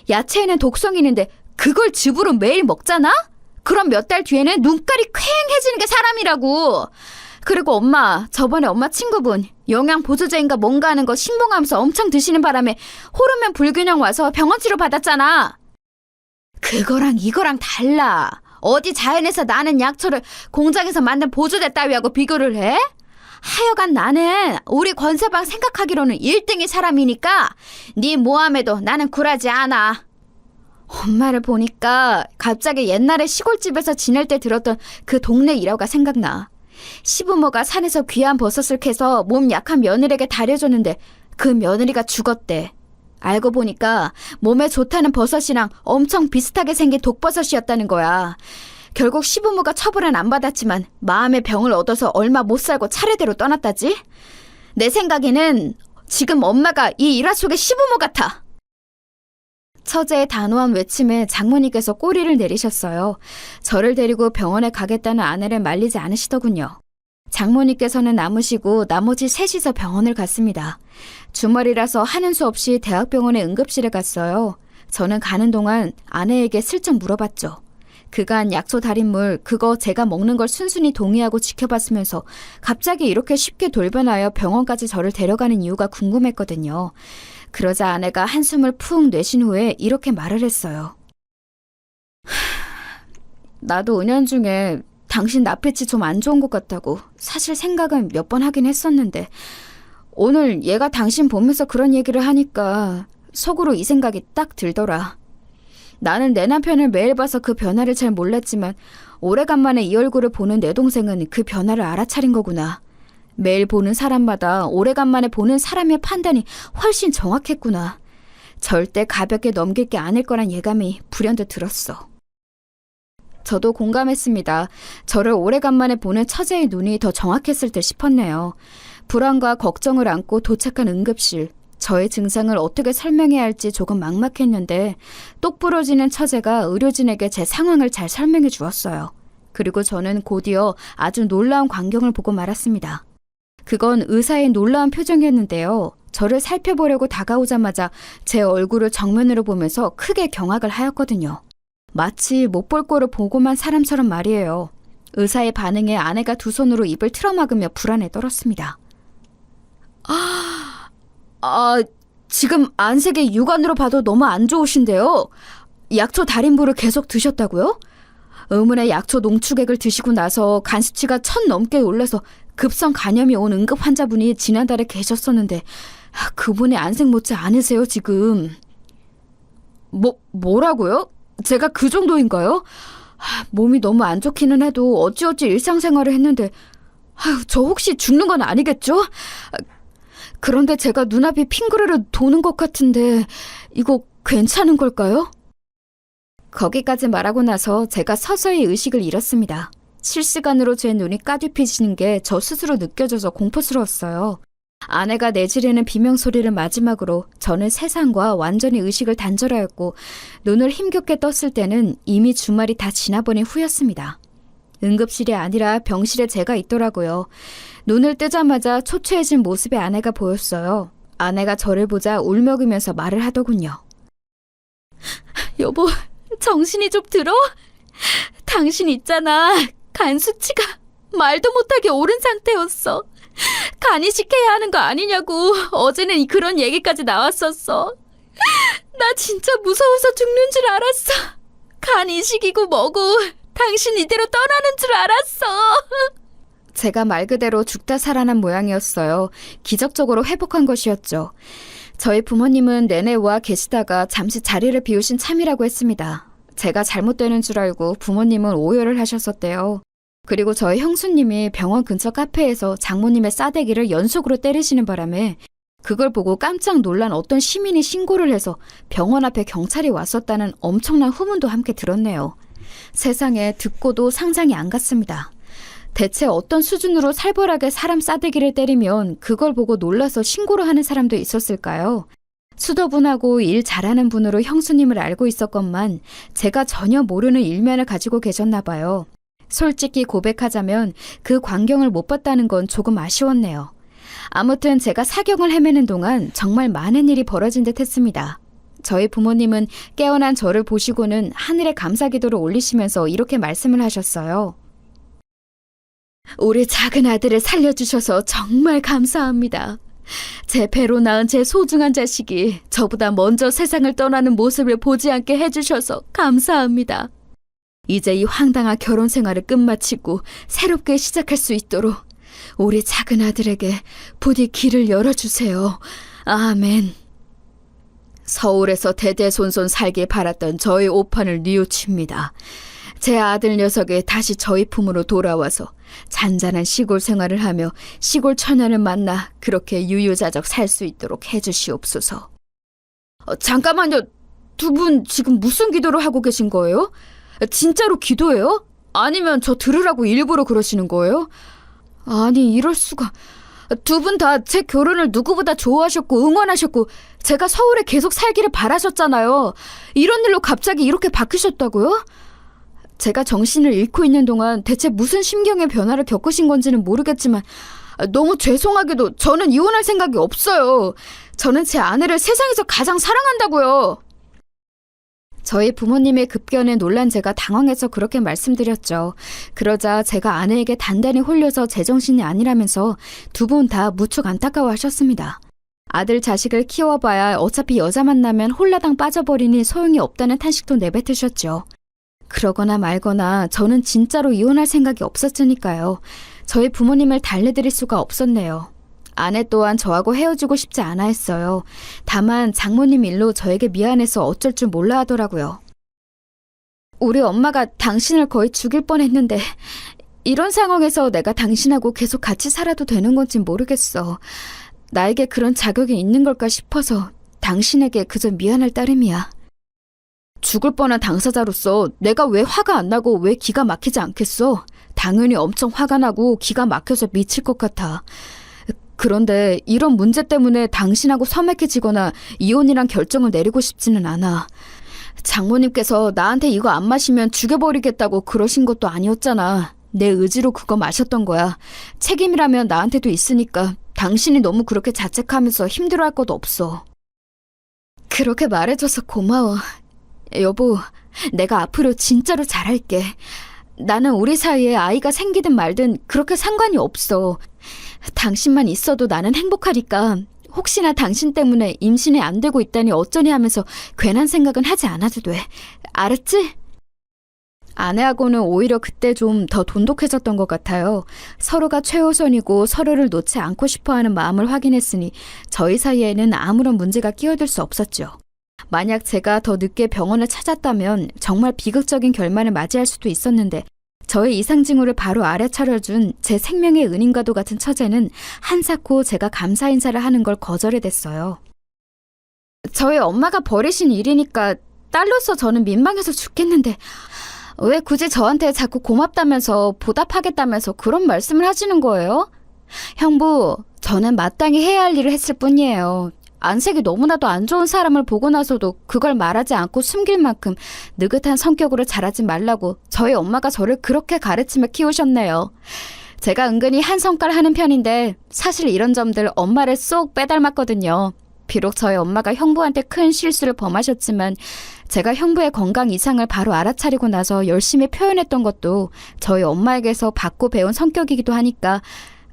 야채에는 독성이 있는데 그걸 즙으로 매일 먹잖아? 그럼 몇 달 뒤에는 눈깔이 퀭해지는 게 사람이라고. 그리고 엄마, 저번에 엄마 친구분 영양 보조제인가 뭔가 하는 거 신봉하면서 엄청 드시는 바람에 호르몬 불균형 와서 병원 치료 받았잖아. 그거랑 이거랑 달라. 어디 자연에서 나는 약초를 공장에서 만든 보조제 따위하고 비교를 해? 하여간 나는 우리 권서방 생각하기로는 1등이 사람이니까 네 모함에도 나는 굴하지 않아. 엄마를 보니까 갑자기 옛날에 시골집에서 지낼 때 들었던 그 동네 일화가 생각나. 시부모가 산에서 귀한 버섯을 캐서 몸 약한 며느리에게 다려줬는데 그 며느리가 죽었대. 알고 보니까 몸에 좋다는 버섯이랑 엄청 비슷하게 생긴 독버섯이었다는 거야. 결국 시부모가 처벌은 안 받았지만 마음의 병을 얻어서 얼마 못 살고 차례대로 떠났다지. 내 생각에는 지금 엄마가 이 일화 속의 시부모 같아. 처제의 단호한 외침에 장모님께서 꼬리를 내리셨어요. 저를 데리고 병원에 가겠다는 아내를 말리지 않으시더군요. 장모님께서는 남으시고 나머지 셋이서 병원을 갔습니다. 주말이라서 하는 수 없이 대학병원의 응급실에 갔어요. 저는 가는 동안 아내에게 슬쩍 물어봤죠. 그간 약초 달인물 그거 제가 먹는 걸 순순히 동의하고 지켜봤으면서 갑자기 이렇게 쉽게 돌변하여 병원까지 저를 데려가는 이유가 궁금했거든요. 그러자 아내가 한숨을 푹 내쉰 후에 이렇게 말을 했어요. 나도 은연중에 당신 낯빛이 좀 안 좋은 것 같다고 사실 생각은 몇 번 하긴 했었는데 오늘 얘가 당신 보면서 그런 얘기를 하니까 속으로 이 생각이 딱 들더라. 나는 내 남편을 매일 봐서 그 변화를 잘 몰랐지만 오래간만에 이 얼굴을 보는 내 동생은 그 변화를 알아차린 거구나. 매일 보는 사람마다 오래간만에 보는 사람의 판단이 훨씬 정확했구나. 절대 가볍게 넘길 게 아닐 거란 예감이 불현듯 들었어. 저도 공감했습니다. 저를 오래간만에 보는 처제의 눈이 더 정확했을 듯 싶었네요. 불안과 걱정을 안고 도착한 응급실. 저의 증상을 어떻게 설명해야 할지 조금 막막했는데 똑부러지는 처제가 의료진에게 제 상황을 잘 설명해 주었어요. 그리고 저는 곧이어 아주 놀라운 광경을 보고 말았습니다. 그건 의사의 놀라운 표정이었는데요. 저를 살펴보려고 다가오자마자 제 얼굴을 정면으로 보면서 크게 경악을 하였거든요. 마치 못 볼 꼴을 보고만 사람처럼 말이에요. 의사의 반응에 아내가 두 손으로 입을 틀어막으며 불안에 떨었습니다. 지금 안색이 육안으로 봐도 너무 안 좋으신데요. 약초 달인부를 계속 드셨다고요? 의문의 약초 농축액을 드시고 나서 간 수치가 1000 넘게 올라서 급성 간염이 온 응급 환자분이 지난달에 계셨었는데 그분의 안색 못지 않으세요 지금. 뭐라고요? 제가 그 정도인가요? 몸이 너무 안 좋기는 해도 어찌어찌 일상생활을 했는데 저 혹시 죽는 건 아니겠죠? 그런데 제가 눈앞이 핑그르르 도는 것 같은데 이거 괜찮은 걸까요? 거기까지 말하고 나서 제가 서서히 의식을 잃었습니다. 실시간으로 제 눈이 까뒤피지는 게 저 스스로 느껴져서 공포스러웠어요. 아내가 내지르는 비명소리를 마지막으로 저는 세상과 완전히 의식을 단절하였고 눈을 힘겹게 떴을 때는 이미 주말이 다 지나버린 후였습니다. 응급실이 아니라 병실에 제가 있더라고요. 눈을 뜨자마자 초췌해진 모습의 아내가 보였어요. 아내가 저를 보자 울먹이면서 말을 하더군요. 여보, 정신이 좀 들어? 당신 있잖아. 간 수치가 말도 못하게 오른 상태였어. 간 이식해야 하는 거 아니냐고 어제는 그런 얘기까지 나왔었어. 나 진짜 무서워서 죽는 줄 알았어. 간 이식이고 뭐고 당신 이대로 떠나는 줄 알았어. 제가 말 그대로 죽다 살아난 모양이었어요. 기적적으로 회복한 것이었죠. 저희 부모님은 내내 와 계시다가 잠시 자리를 비우신 참이라고 했습니다. 제가 잘못되는 줄 알고 부모님은 오열을 하셨었대요. 그리고 저희 형수님이 병원 근처 카페에서 장모님의 싸대기를 연속으로 때리시는 바람에 그걸 보고 깜짝 놀란 어떤 시민이 신고를 해서 병원 앞에 경찰이 왔었다는 엄청난 후문도 함께 들었네요. 세상에 듣고도 상상이 안 갔습니다. 대체 어떤 수준으로 살벌하게 사람 싸대기를 때리면 그걸 보고 놀라서 신고를 하는 사람도 있었을까요? 수더분하고 일 잘하는 분으로 형수님을 알고 있었건만 제가 전혀 모르는 일면을 가지고 계셨나 봐요. 솔직히 고백하자면 그 광경을 못 봤다는 건 조금 아쉬웠네요. 아무튼 제가 사경을 헤매는 동안 정말 많은 일이 벌어진 듯 했습니다. 저희 부모님은 깨어난 저를 보시고는 하늘에 감사기도를 올리시면서 이렇게 말씀을 하셨어요. 우리 작은 아들을 살려주셔서 정말 감사합니다. 제 배로 낳은 제 소중한 자식이 저보다 먼저 세상을 떠나는 모습을 보지 않게 해주셔서 감사합니다. 이제 이 황당한 결혼 생활을 끝마치고 새롭게 시작할 수 있도록 우리 작은 아들에게 부디 길을 열어주세요. 아멘. 서울에서 대대손손 살길 바랐던 저희 오판을 뉘우칩니다. 제 아들 녀석이 다시 저희 품으로 돌아와서 잔잔한 시골 생활을 하며 시골 처녀를 만나 그렇게 유유자적 살 수 있도록 해주시옵소서. 잠깐만요. 두 분 지금 무슨 기도를 하고 계신 거예요? 진짜로 기도해요? 아니면 저 들으라고 일부러 그러시는 거예요? 아니, 이럴 수가. 두 분 다 제 결혼을 누구보다 좋아하셨고 응원하셨고 제가 서울에 계속 살기를 바라셨잖아요. 이런 일로 갑자기 이렇게 바뀌셨다고요? 제가 정신을 잃고 있는 동안 대체 무슨 심경의 변화를 겪으신 건지는 모르겠지만 너무 죄송하게도 저는 이혼할 생각이 없어요. 저는 제 아내를 세상에서 가장 사랑한다고요. 저희 부모님의 급견에 놀란 제가 당황해서 그렇게 말씀드렸죠. 그러자 제가 아내에게 단단히 홀려서 제정신이 아니라면서 두 분 다 무척 안타까워하셨습니다. 아들 자식을 키워봐야 어차피 여자 만나면 홀라당 빠져버리니 소용이 없다는 탄식도 내뱉으셨죠. 그러거나 말거나 저는 진짜로 이혼할 생각이 없었으니까요. 저희 부모님을 달래드릴 수가 없었네요. 아내 또한 저하고 헤어지고 싶지 않아 했어요. 다만 장모님 일로 저에게 미안해서 어쩔 줄 몰라 하더라고요. 우리 엄마가 당신을 거의 죽일 뻔했는데 이런 상황에서 내가 당신하고 계속 같이 살아도 되는 건지 모르겠어. 나에게 그런 자격이 있는 걸까 싶어서 당신에게 그저 미안할 따름이야. 죽을 뻔한 당사자로서 내가 왜 화가 안 나고 왜 기가 막히지 않겠어? 당연히 엄청 화가 나고 기가 막혀서 미칠 것 같아. 그런데 이런 문제 때문에 당신하고 서먹해지거나 이혼이란 결정을 내리고 싶지는 않아. 장모님께서 나한테 이거 안 마시면 죽여버리겠다고 그러신 것도 아니었잖아. 내 의지로 그거 마셨던 거야. 책임이라면 나한테도 있으니까 당신이 너무 그렇게 자책하면서 힘들어할 것도 없어. 그렇게 말해줘서 고마워. 여보, 내가 앞으로 진짜로 잘할게. 나는 우리 사이에 아이가 생기든 말든 그렇게 상관이 없어. 당신만 있어도 나는 행복하니까 혹시나 당신 때문에 임신이 안 되고 있다니 어쩌니 하면서 괜한 생각은 하지 않아도 돼. 알았지? 아내하고는 오히려 그때 좀 더 돈독해졌던 것 같아요. 서로가 최우선이고 서로를 놓지 않고 싶어하는 마음을 확인했으니 저희 사이에는 아무런 문제가 끼어들 수 없었죠. 만약 제가 더 늦게 병원을 찾았다면 정말 비극적인 결말을 맞이할 수도 있었는데 저의 이상징후를 바로 알아차려준 제 생명의 은인과도 같은 처제는 한사코 제가 감사 인사를 하는 걸 거절해댔어요. 저희 엄마가 버리신 일이니까 딸로서 저는 민망해서 죽겠는데 왜 굳이 저한테 자꾸 고맙다면서 보답하겠다면서 그런 말씀을 하시는 거예요? 형부, 저는 마땅히 해야 할 일을 했을 뿐이에요. 안색이 너무나도 안 좋은 사람을 보고 나서도 그걸 말하지 않고 숨길 만큼 느긋한 성격으로 자라지 말라고 저희 엄마가 저를 그렇게 가르치며 키우셨네요. 제가 은근히 한성깔 하는 편인데 사실 이런 점들 엄마를 쏙 빼닮았거든요. 비록 저희 엄마가 형부한테 큰 실수를 범하셨지만 제가 형부의 건강 이상을 바로 알아차리고 나서 열심히 표현했던 것도 저희 엄마에게서 받고 배운 성격이기도 하니까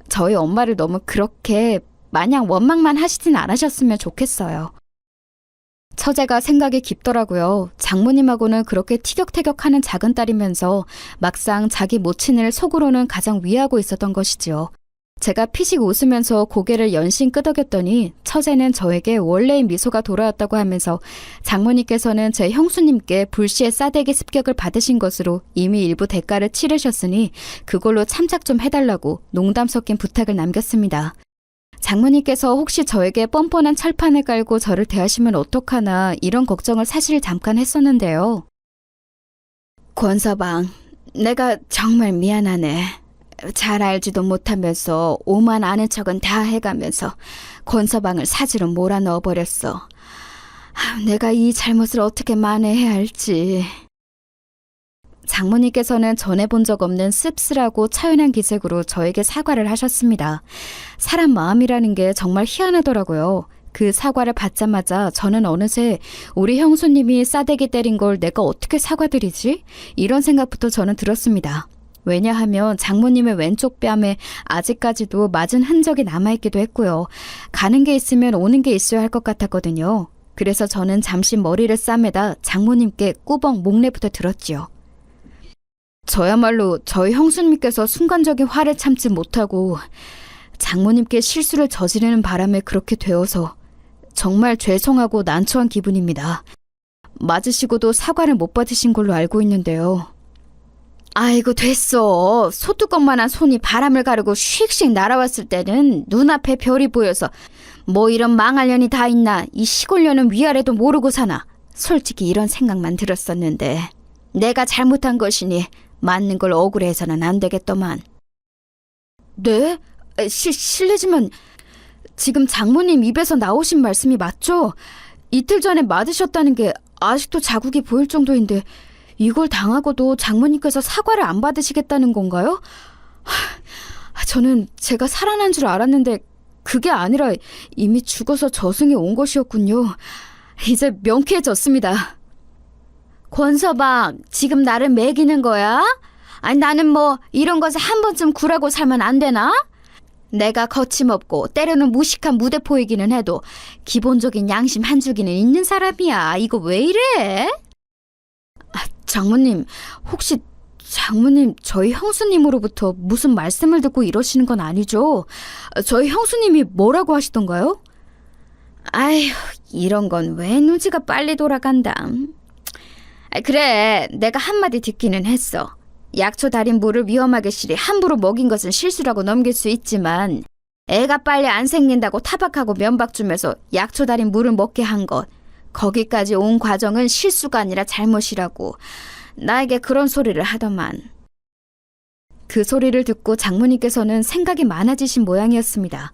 저희 엄마를 너무 그렇게 마냥 원망만 하시진 않으셨으면 좋겠어요. 처제가 생각이 깊더라고요. 장모님하고는 그렇게 티격태격하는 작은 딸이면서 막상 자기 모친을 속으로는 가장 위하고 있었던 것이지요. 제가 피식 웃으면서 고개를 연신 끄덕였더니 처제는 저에게 원래의 미소가 돌아왔다고 하면서 장모님께서는 제 형수님께 불시에 싸대기 습격을 받으신 것으로 이미 일부 대가를 치르셨으니 그걸로 참작 좀 해달라고 농담 섞인 부탁을 남겼습니다. 장모님께서 혹시 저에게 뻔뻔한 철판을 깔고 저를 대하시면 어떡하나 이런 걱정을 사실 잠깐 했었는데요. 권서방, 내가 정말 미안하네. 잘 알지도 못하면서 오만 아는 척은 다 해가면서 권서방을 사지로 몰아넣어버렸어. 내가 이 잘못을 어떻게 만회해야 할지. 장모님께서는 전해본 적 없는 씁쓸하고 차연한 기색으로 저에게 사과를 하셨습니다. 사람 마음이라는 게 정말 희한하더라고요. 그 사과를 받자마자 저는 어느새 우리 형수님이 싸대기 때린 걸 내가 어떻게 사과드리지? 이런 생각부터 저는 들었습니다. 왜냐하면 장모님의 왼쪽 뺨에 아직까지도 맞은 흔적이 남아있기도 했고요. 가는 게 있으면 오는 게 있어야 할 것 같았거든요. 그래서 저는 잠시 머리를 싸매다 장모님께 꾸벅 목례부터 들었지요. 저야말로 저희 형수님께서 순간적인 화를 참지 못하고 장모님께 실수를 저지르는 바람에 그렇게 되어서 정말 죄송하고 난처한 기분입니다. 맞으시고도 사과를 못 받으신 걸로 알고 있는데요. 아이고 됐어. 소뚜껑만한 손이 바람을 가르고 휙휙 날아왔을 때는 눈앞에 별이 보여서 뭐 이런 망할 년이 다 있나, 이 시골 년은 위아래도 모르고 사나, 솔직히 이런 생각만 들었었는데 내가 잘못한 것이니 맞는 걸 억울해서는 안 되겠더만. 네? 실례지만 지금 장모님 입에서 나오신 말씀이 맞죠? 이틀 전에 맞으셨다는 게 아직도 자국이 보일 정도인데 이걸 당하고도 장모님께서 사과를 안 받으시겠다는 건가요? 저는 제가 살아난 줄 알았는데 그게 아니라 이미 죽어서 저승에 온 것이었군요. 이제 명쾌해졌습니다. 권서방, 지금 나를 매기는 거야? 아니 나는 뭐 이런 것에 한 번쯤 굴하고 살면 안 되나? 내가 거침없고 때로는 무식한 무대포이기는 해도 기본적인 양심 한 주기는 있는 사람이야. 이거 왜 이래? 장모님, 혹시 장모님 저희 형수님으로부터 무슨 말씀을 듣고 이러시는 건 아니죠? 저희 형수님이 뭐라고 하시던가요? 아휴, 이런 건 왜 눈치가 빨리 돌아간다. 그래, 내가 한마디 듣기는 했어. 약초 달인 물을 위험하게 실이 함부로 먹인 것은 실수라고 넘길 수 있지만 애가 빨리 안 생긴다고 타박하고 면박 주면서 약초 달인 물을 먹게 한 것, 거기까지 온 과정은 실수가 아니라 잘못이라고 나에게 그런 소리를 하더만. 그 소리를 듣고 장모님께서는 생각이 많아지신 모양이었습니다.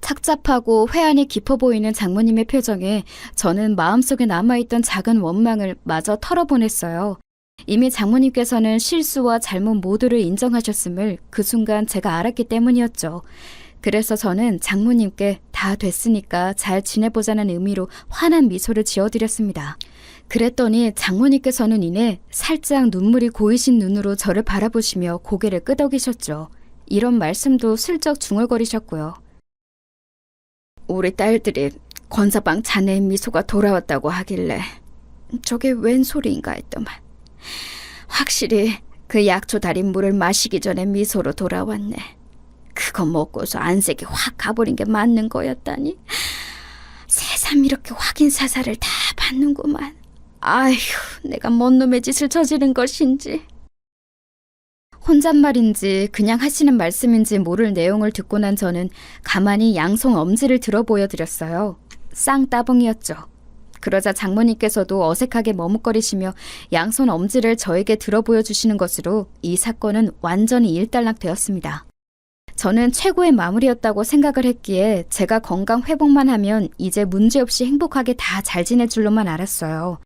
착잡하고 회한이 깊어 보이는 장모님의 표정에 저는 마음속에 남아있던 작은 원망을 마저 털어보냈어요. 이미 장모님께서는 실수와 잘못 모두를 인정하셨음을 그 순간 제가 알았기 때문이었죠. 그래서 저는 장모님께 다 됐으니까 잘 지내보자는 의미로 환한 미소를 지어드렸습니다. 그랬더니 장모님께서는 이내 살짝 눈물이 고이신 눈으로 저를 바라보시며 고개를 끄덕이셨죠. 이런 말씀도 슬쩍 중얼거리셨고요. 우리 딸들이 권서방 자네의 미소가 돌아왔다고 하길래 저게 웬 소리인가 했더만 확실히 그 약초 달인 물을 마시기 전에 미소로 돌아왔네. 그거 먹고서 안색이 확 가버린 게 맞는 거였다니. 새삼 이렇게 확인 사살을 다 받는구만. 아휴, 내가 뭔 놈의 짓을 저지른 것인지. 혼잣말인지 그냥 하시는 말씀인지 모를 내용을 듣고 난 저는 가만히 양손 엄지를 들어 보여드렸어요. 쌍따봉이었죠. 그러자 장모님께서도 어색하게 머뭇거리시며 양손 엄지를 저에게 들어 보여주시는 것으로 이 사건은 완전히 일단락되었습니다. 저는 최고의 마무리였다고 생각을 했기에 제가 건강 회복만 하면 이제 문제없이 행복하게 다 잘 지낼 줄로만 알았어요.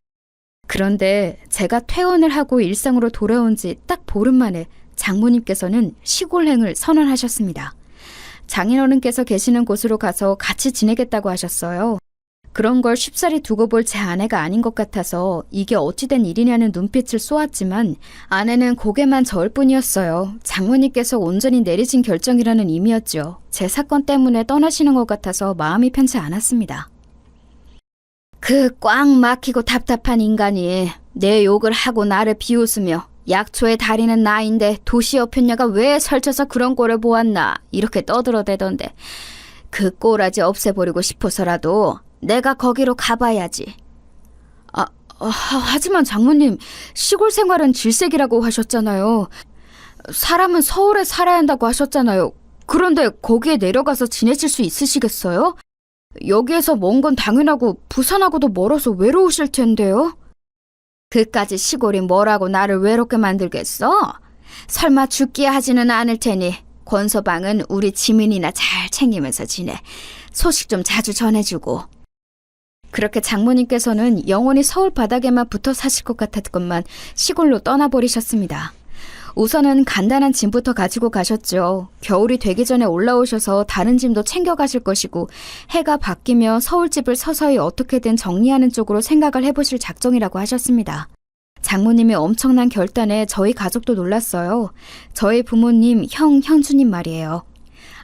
그런데 제가 퇴원을 하고 일상으로 돌아온 지 딱 보름 만에 장모님께서는 시골행을 선언하셨습니다. 장인어른께서 계시는 곳으로 가서 같이 지내겠다고 하셨어요. 그런 걸 쉽사리 두고 볼 제 아내가 아닌 것 같아서 이게 어찌된 일이냐는 눈빛을 쏘았지만 아내는 고개만 저을 뿐이었어요. 장모님께서 온전히 내리신 결정이라는 의미였죠. 제 사건 때문에 떠나시는 것 같아서 마음이 편치 않았습니다. 그 꽉 막히고 답답한 인간이 내 욕을 하고 나를 비웃으며 약초에 달이는 나인데 도시 여편녀가 왜 설쳐서 그런 꼴을 보았나 이렇게 떠들어대던데 그 꼬라지 없애버리고 싶어서라도 내가 거기로 가봐야지. 하지만 장모님, 시골 생활은 질색이라고 하셨잖아요. 사람은 서울에 살아야 한다고 하셨잖아요. 그런데 거기에 내려가서 지내실 수 있으시겠어요? 여기에서 먼 건 당연하고 부산하고도 멀어서 외로우실 텐데요. 그까지 시골이 뭐라고 나를 외롭게 만들겠어? 설마 죽게 하지는 않을 테니 권서방은 우리 지민이나 잘 챙기면서 지내. 소식 좀 자주 전해주고. 그렇게 장모님께서는 영원히 서울 바닥에만 붙어 사실 것 같았건만 시골로 떠나버리셨습니다. 우선은 간단한 짐부터 가지고 가셨죠. 겨울이 되기 전에 올라오셔서 다른 짐도 챙겨가실 것이고 해가 바뀌며 서울집을 서서히 어떻게든 정리하는 쪽으로 생각을 해보실 작정이라고 하셨습니다. 장모님의 엄청난 결단에 저희 가족도 놀랐어요. 저희 부모님, 형주님 말이에요.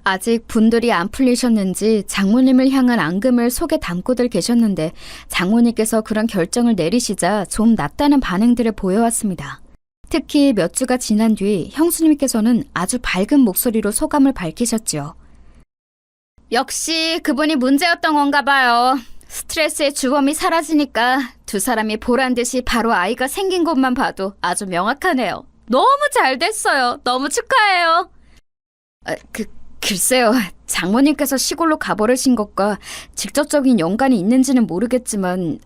아직 분들이 안 풀리셨는지 장모님을 향한 앙금을 속에 담고들 계셨는데 장모님께서 그런 결정을 내리시자 좀 낫다는 반응들을 보여왔습니다. 특히 몇 주가 지난 뒤 형수님께서는 아주 밝은 목소리로 소감을 밝히셨죠. 역시 그분이 문제였던 건가 봐요. 스트레스의 주범이 사라지니까 두 사람이 보란듯이 바로 아이가 생긴 것만 봐도 아주 명확하네요. 너무 잘 됐어요. 너무 축하해요. 글쎄요. 장모님께서 시골로 가버리신 것과 직접적인 연관이 있는지는 모르겠지만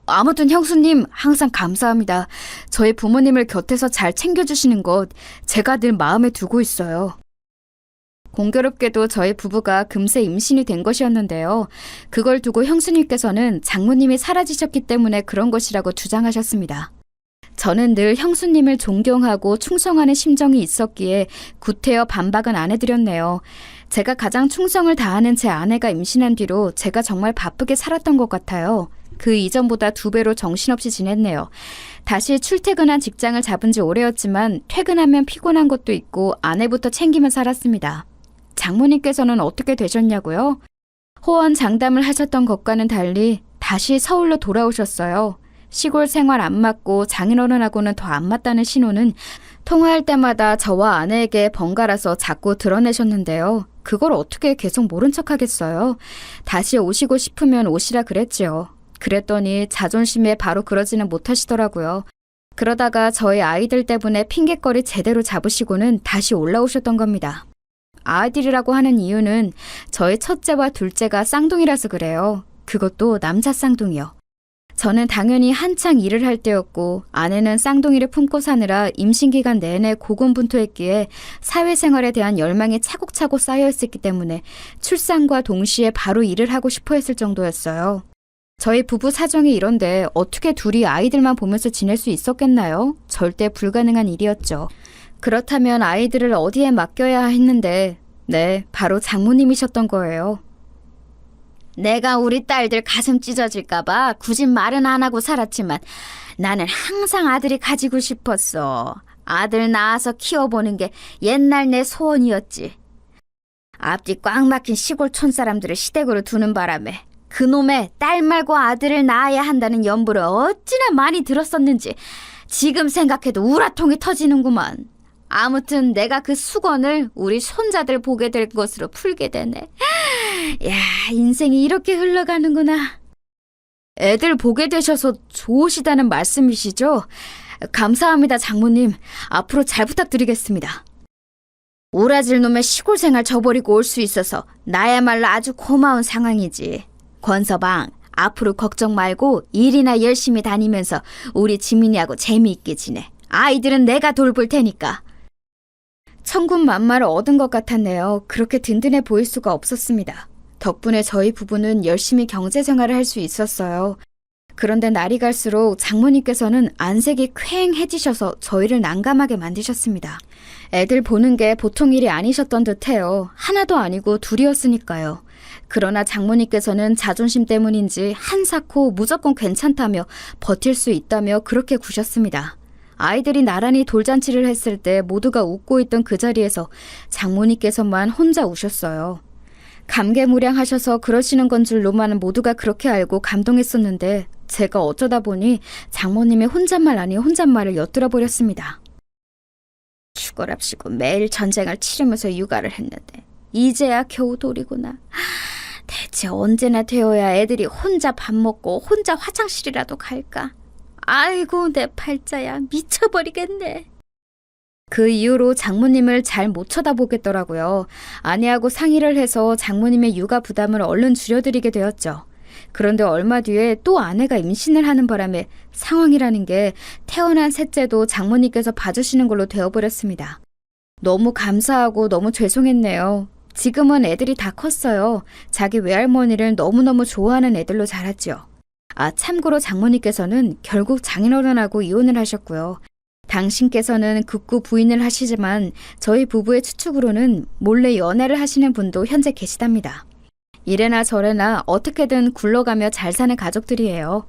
아무튼 형수님 항상 감사합니다. 저희 부모님을 곁에서 잘 챙겨주시는 것 제가 늘 마음에 두고 있어요. 공교롭게도 저희 부부가 금세 임신이 된 것이었는데요. 그걸 두고 형수님께서는 장모님이 사라지셨기 때문에 그런 것이라고 주장하셨습니다. 저는 늘 형수님을 존경하고 충성하는 심정이 있었기에 구태여 반박은 안 해드렸네요. 제가 가장 충성을 다하는 제 아내가 임신한 뒤로 제가 정말 바쁘게 살았던 것 같아요. 그 이전보다 2배로 정신없이 지냈네요. 다시 출퇴근한 직장을 잡은 지 오래였지만 퇴근하면 피곤한 것도 있고 아내부터 챙기며 살았습니다. 장모님께서는 어떻게 되셨냐고요? 호언장담을 하셨던 것과는 달리 다시 서울로 돌아오셨어요. 시골 생활 안 맞고 장인어른하고는 더 안 맞다는 신호는 통화할 때마다 저와 아내에게 번갈아서 자꾸 드러내셨는데요. 그걸 어떻게 계속 모른 척 하겠어요. 다시 오시고 싶으면 오시라 그랬지요. 그랬더니 자존심에 바로 그러지는 못하시더라고요. 그러다가 저희 아이들 때문에 핑곗거리 제대로 잡으시고는 다시 올라오셨던 겁니다. 아이들이라고 하는 이유는 저희 첫째와 둘째가 쌍둥이라서 그래요. 그것도 남자 쌍둥이요. 저는 당연히 한창 일을 할 때였고 아내는 쌍둥이를 품고 사느라 임신기간 내내 고군분투했기에 사회생활에 대한 열망이 차곡차곡 쌓여있었기 때문에 출산과 동시에 바로 일을 하고 싶어 했을 정도였어요. 저희 부부 사정이 이런데 어떻게 둘이 아이들만 보면서 지낼 수 있었겠나요? 절대 불가능한 일이었죠. 그렇다면 아이들을 어디에 맡겨야 했는데 네, 바로 장모님이셨던 거예요. 내가 우리 딸들 가슴 찢어질까봐 굳이 말은 안 하고 살았지만 나는 항상 아들이 가지고 싶었어. 아들 낳아서 키워보는 게 옛날 내 소원이었지. 앞뒤 꽉 막힌 시골 촌사람들을 시댁으로 두는 바람에 그놈의 딸 말고 아들을 낳아야 한다는 염불을 어찌나 많이 들었었는지 지금 생각해도 우라통이 터지는구만. 아무튼 내가 그 수건을 우리 손자들 보게 될 것으로 풀게 되네. 야, 인생이 이렇게 흘러가는구나. 애들 보게 되셔서 좋으시다는 말씀이시죠? 감사합니다, 장모님. 앞으로 잘 부탁드리겠습니다. 오라질 놈의 시골 생활 저버리고 올 수 있어서 나야말로 아주 고마운 상황이지. 권서방, 앞으로 걱정 말고 일이나 열심히 다니면서 우리 지민이하고 재미있게 지내. 아이들은 내가 돌볼 테니까. 천군만마를 얻은 것 같았네요. 그렇게 든든해 보일 수가 없었습니다. 덕분에 저희 부부는 열심히 경제생활을 할 수 있었어요. 그런데 날이 갈수록 장모님께서는 안색이 퀭해지셔서 저희를 난감하게 만드셨습니다. 애들 보는 게 보통 일이 아니셨던 듯해요. 하나도 아니고 둘이었으니까요. 그러나 장모님께서는 자존심 때문인지 한사코 무조건 괜찮다며 버틸 수 있다며 그렇게 구셨습니다. 아이들이 나란히 돌잔치를 했을 때 모두가 웃고 있던 그 자리에서 장모님께서만 혼자 우셨어요. 감개무량하셔서 그러시는 건 줄로만 모두가 그렇게 알고 감동했었는데 제가 어쩌다 보니 장모님의 혼잣말 아닌 혼잣말을 엿들어 버렸습니다. 죽어랍시고 매일 전쟁을 치르면서 육아를 했는데 이제야 겨우 돌이구나. 대체 언제나 되어야 애들이 혼자 밥 먹고 혼자 화장실이라도 갈까? 아이고 내 팔자야 미쳐버리겠네. 그 이후로 장모님을 잘 못 쳐다보겠더라고요. 아내하고 상의를 해서 장모님의 육아 부담을 얼른 줄여드리게 되었죠. 그런데 얼마 뒤에 또 아내가 임신을 하는 바람에 상황이라는 게 태어난 셋째도 장모님께서 봐주시는 걸로 되어버렸습니다. 너무 감사하고 너무 죄송했네요. 지금은 애들이 다 컸어요. 자기 외할머니를 너무너무 좋아하는 애들로 자랐죠. 아, 참고로 장모님께서는 결국 장인어른하고 이혼을 하셨고요. 당신께서는 극구 부인을 하시지만 저희 부부의 추측으로는 몰래 연애를 하시는 분도 현재 계시답니다. 이래나 저래나 어떻게든 굴러가며 잘 사는 가족들이에요.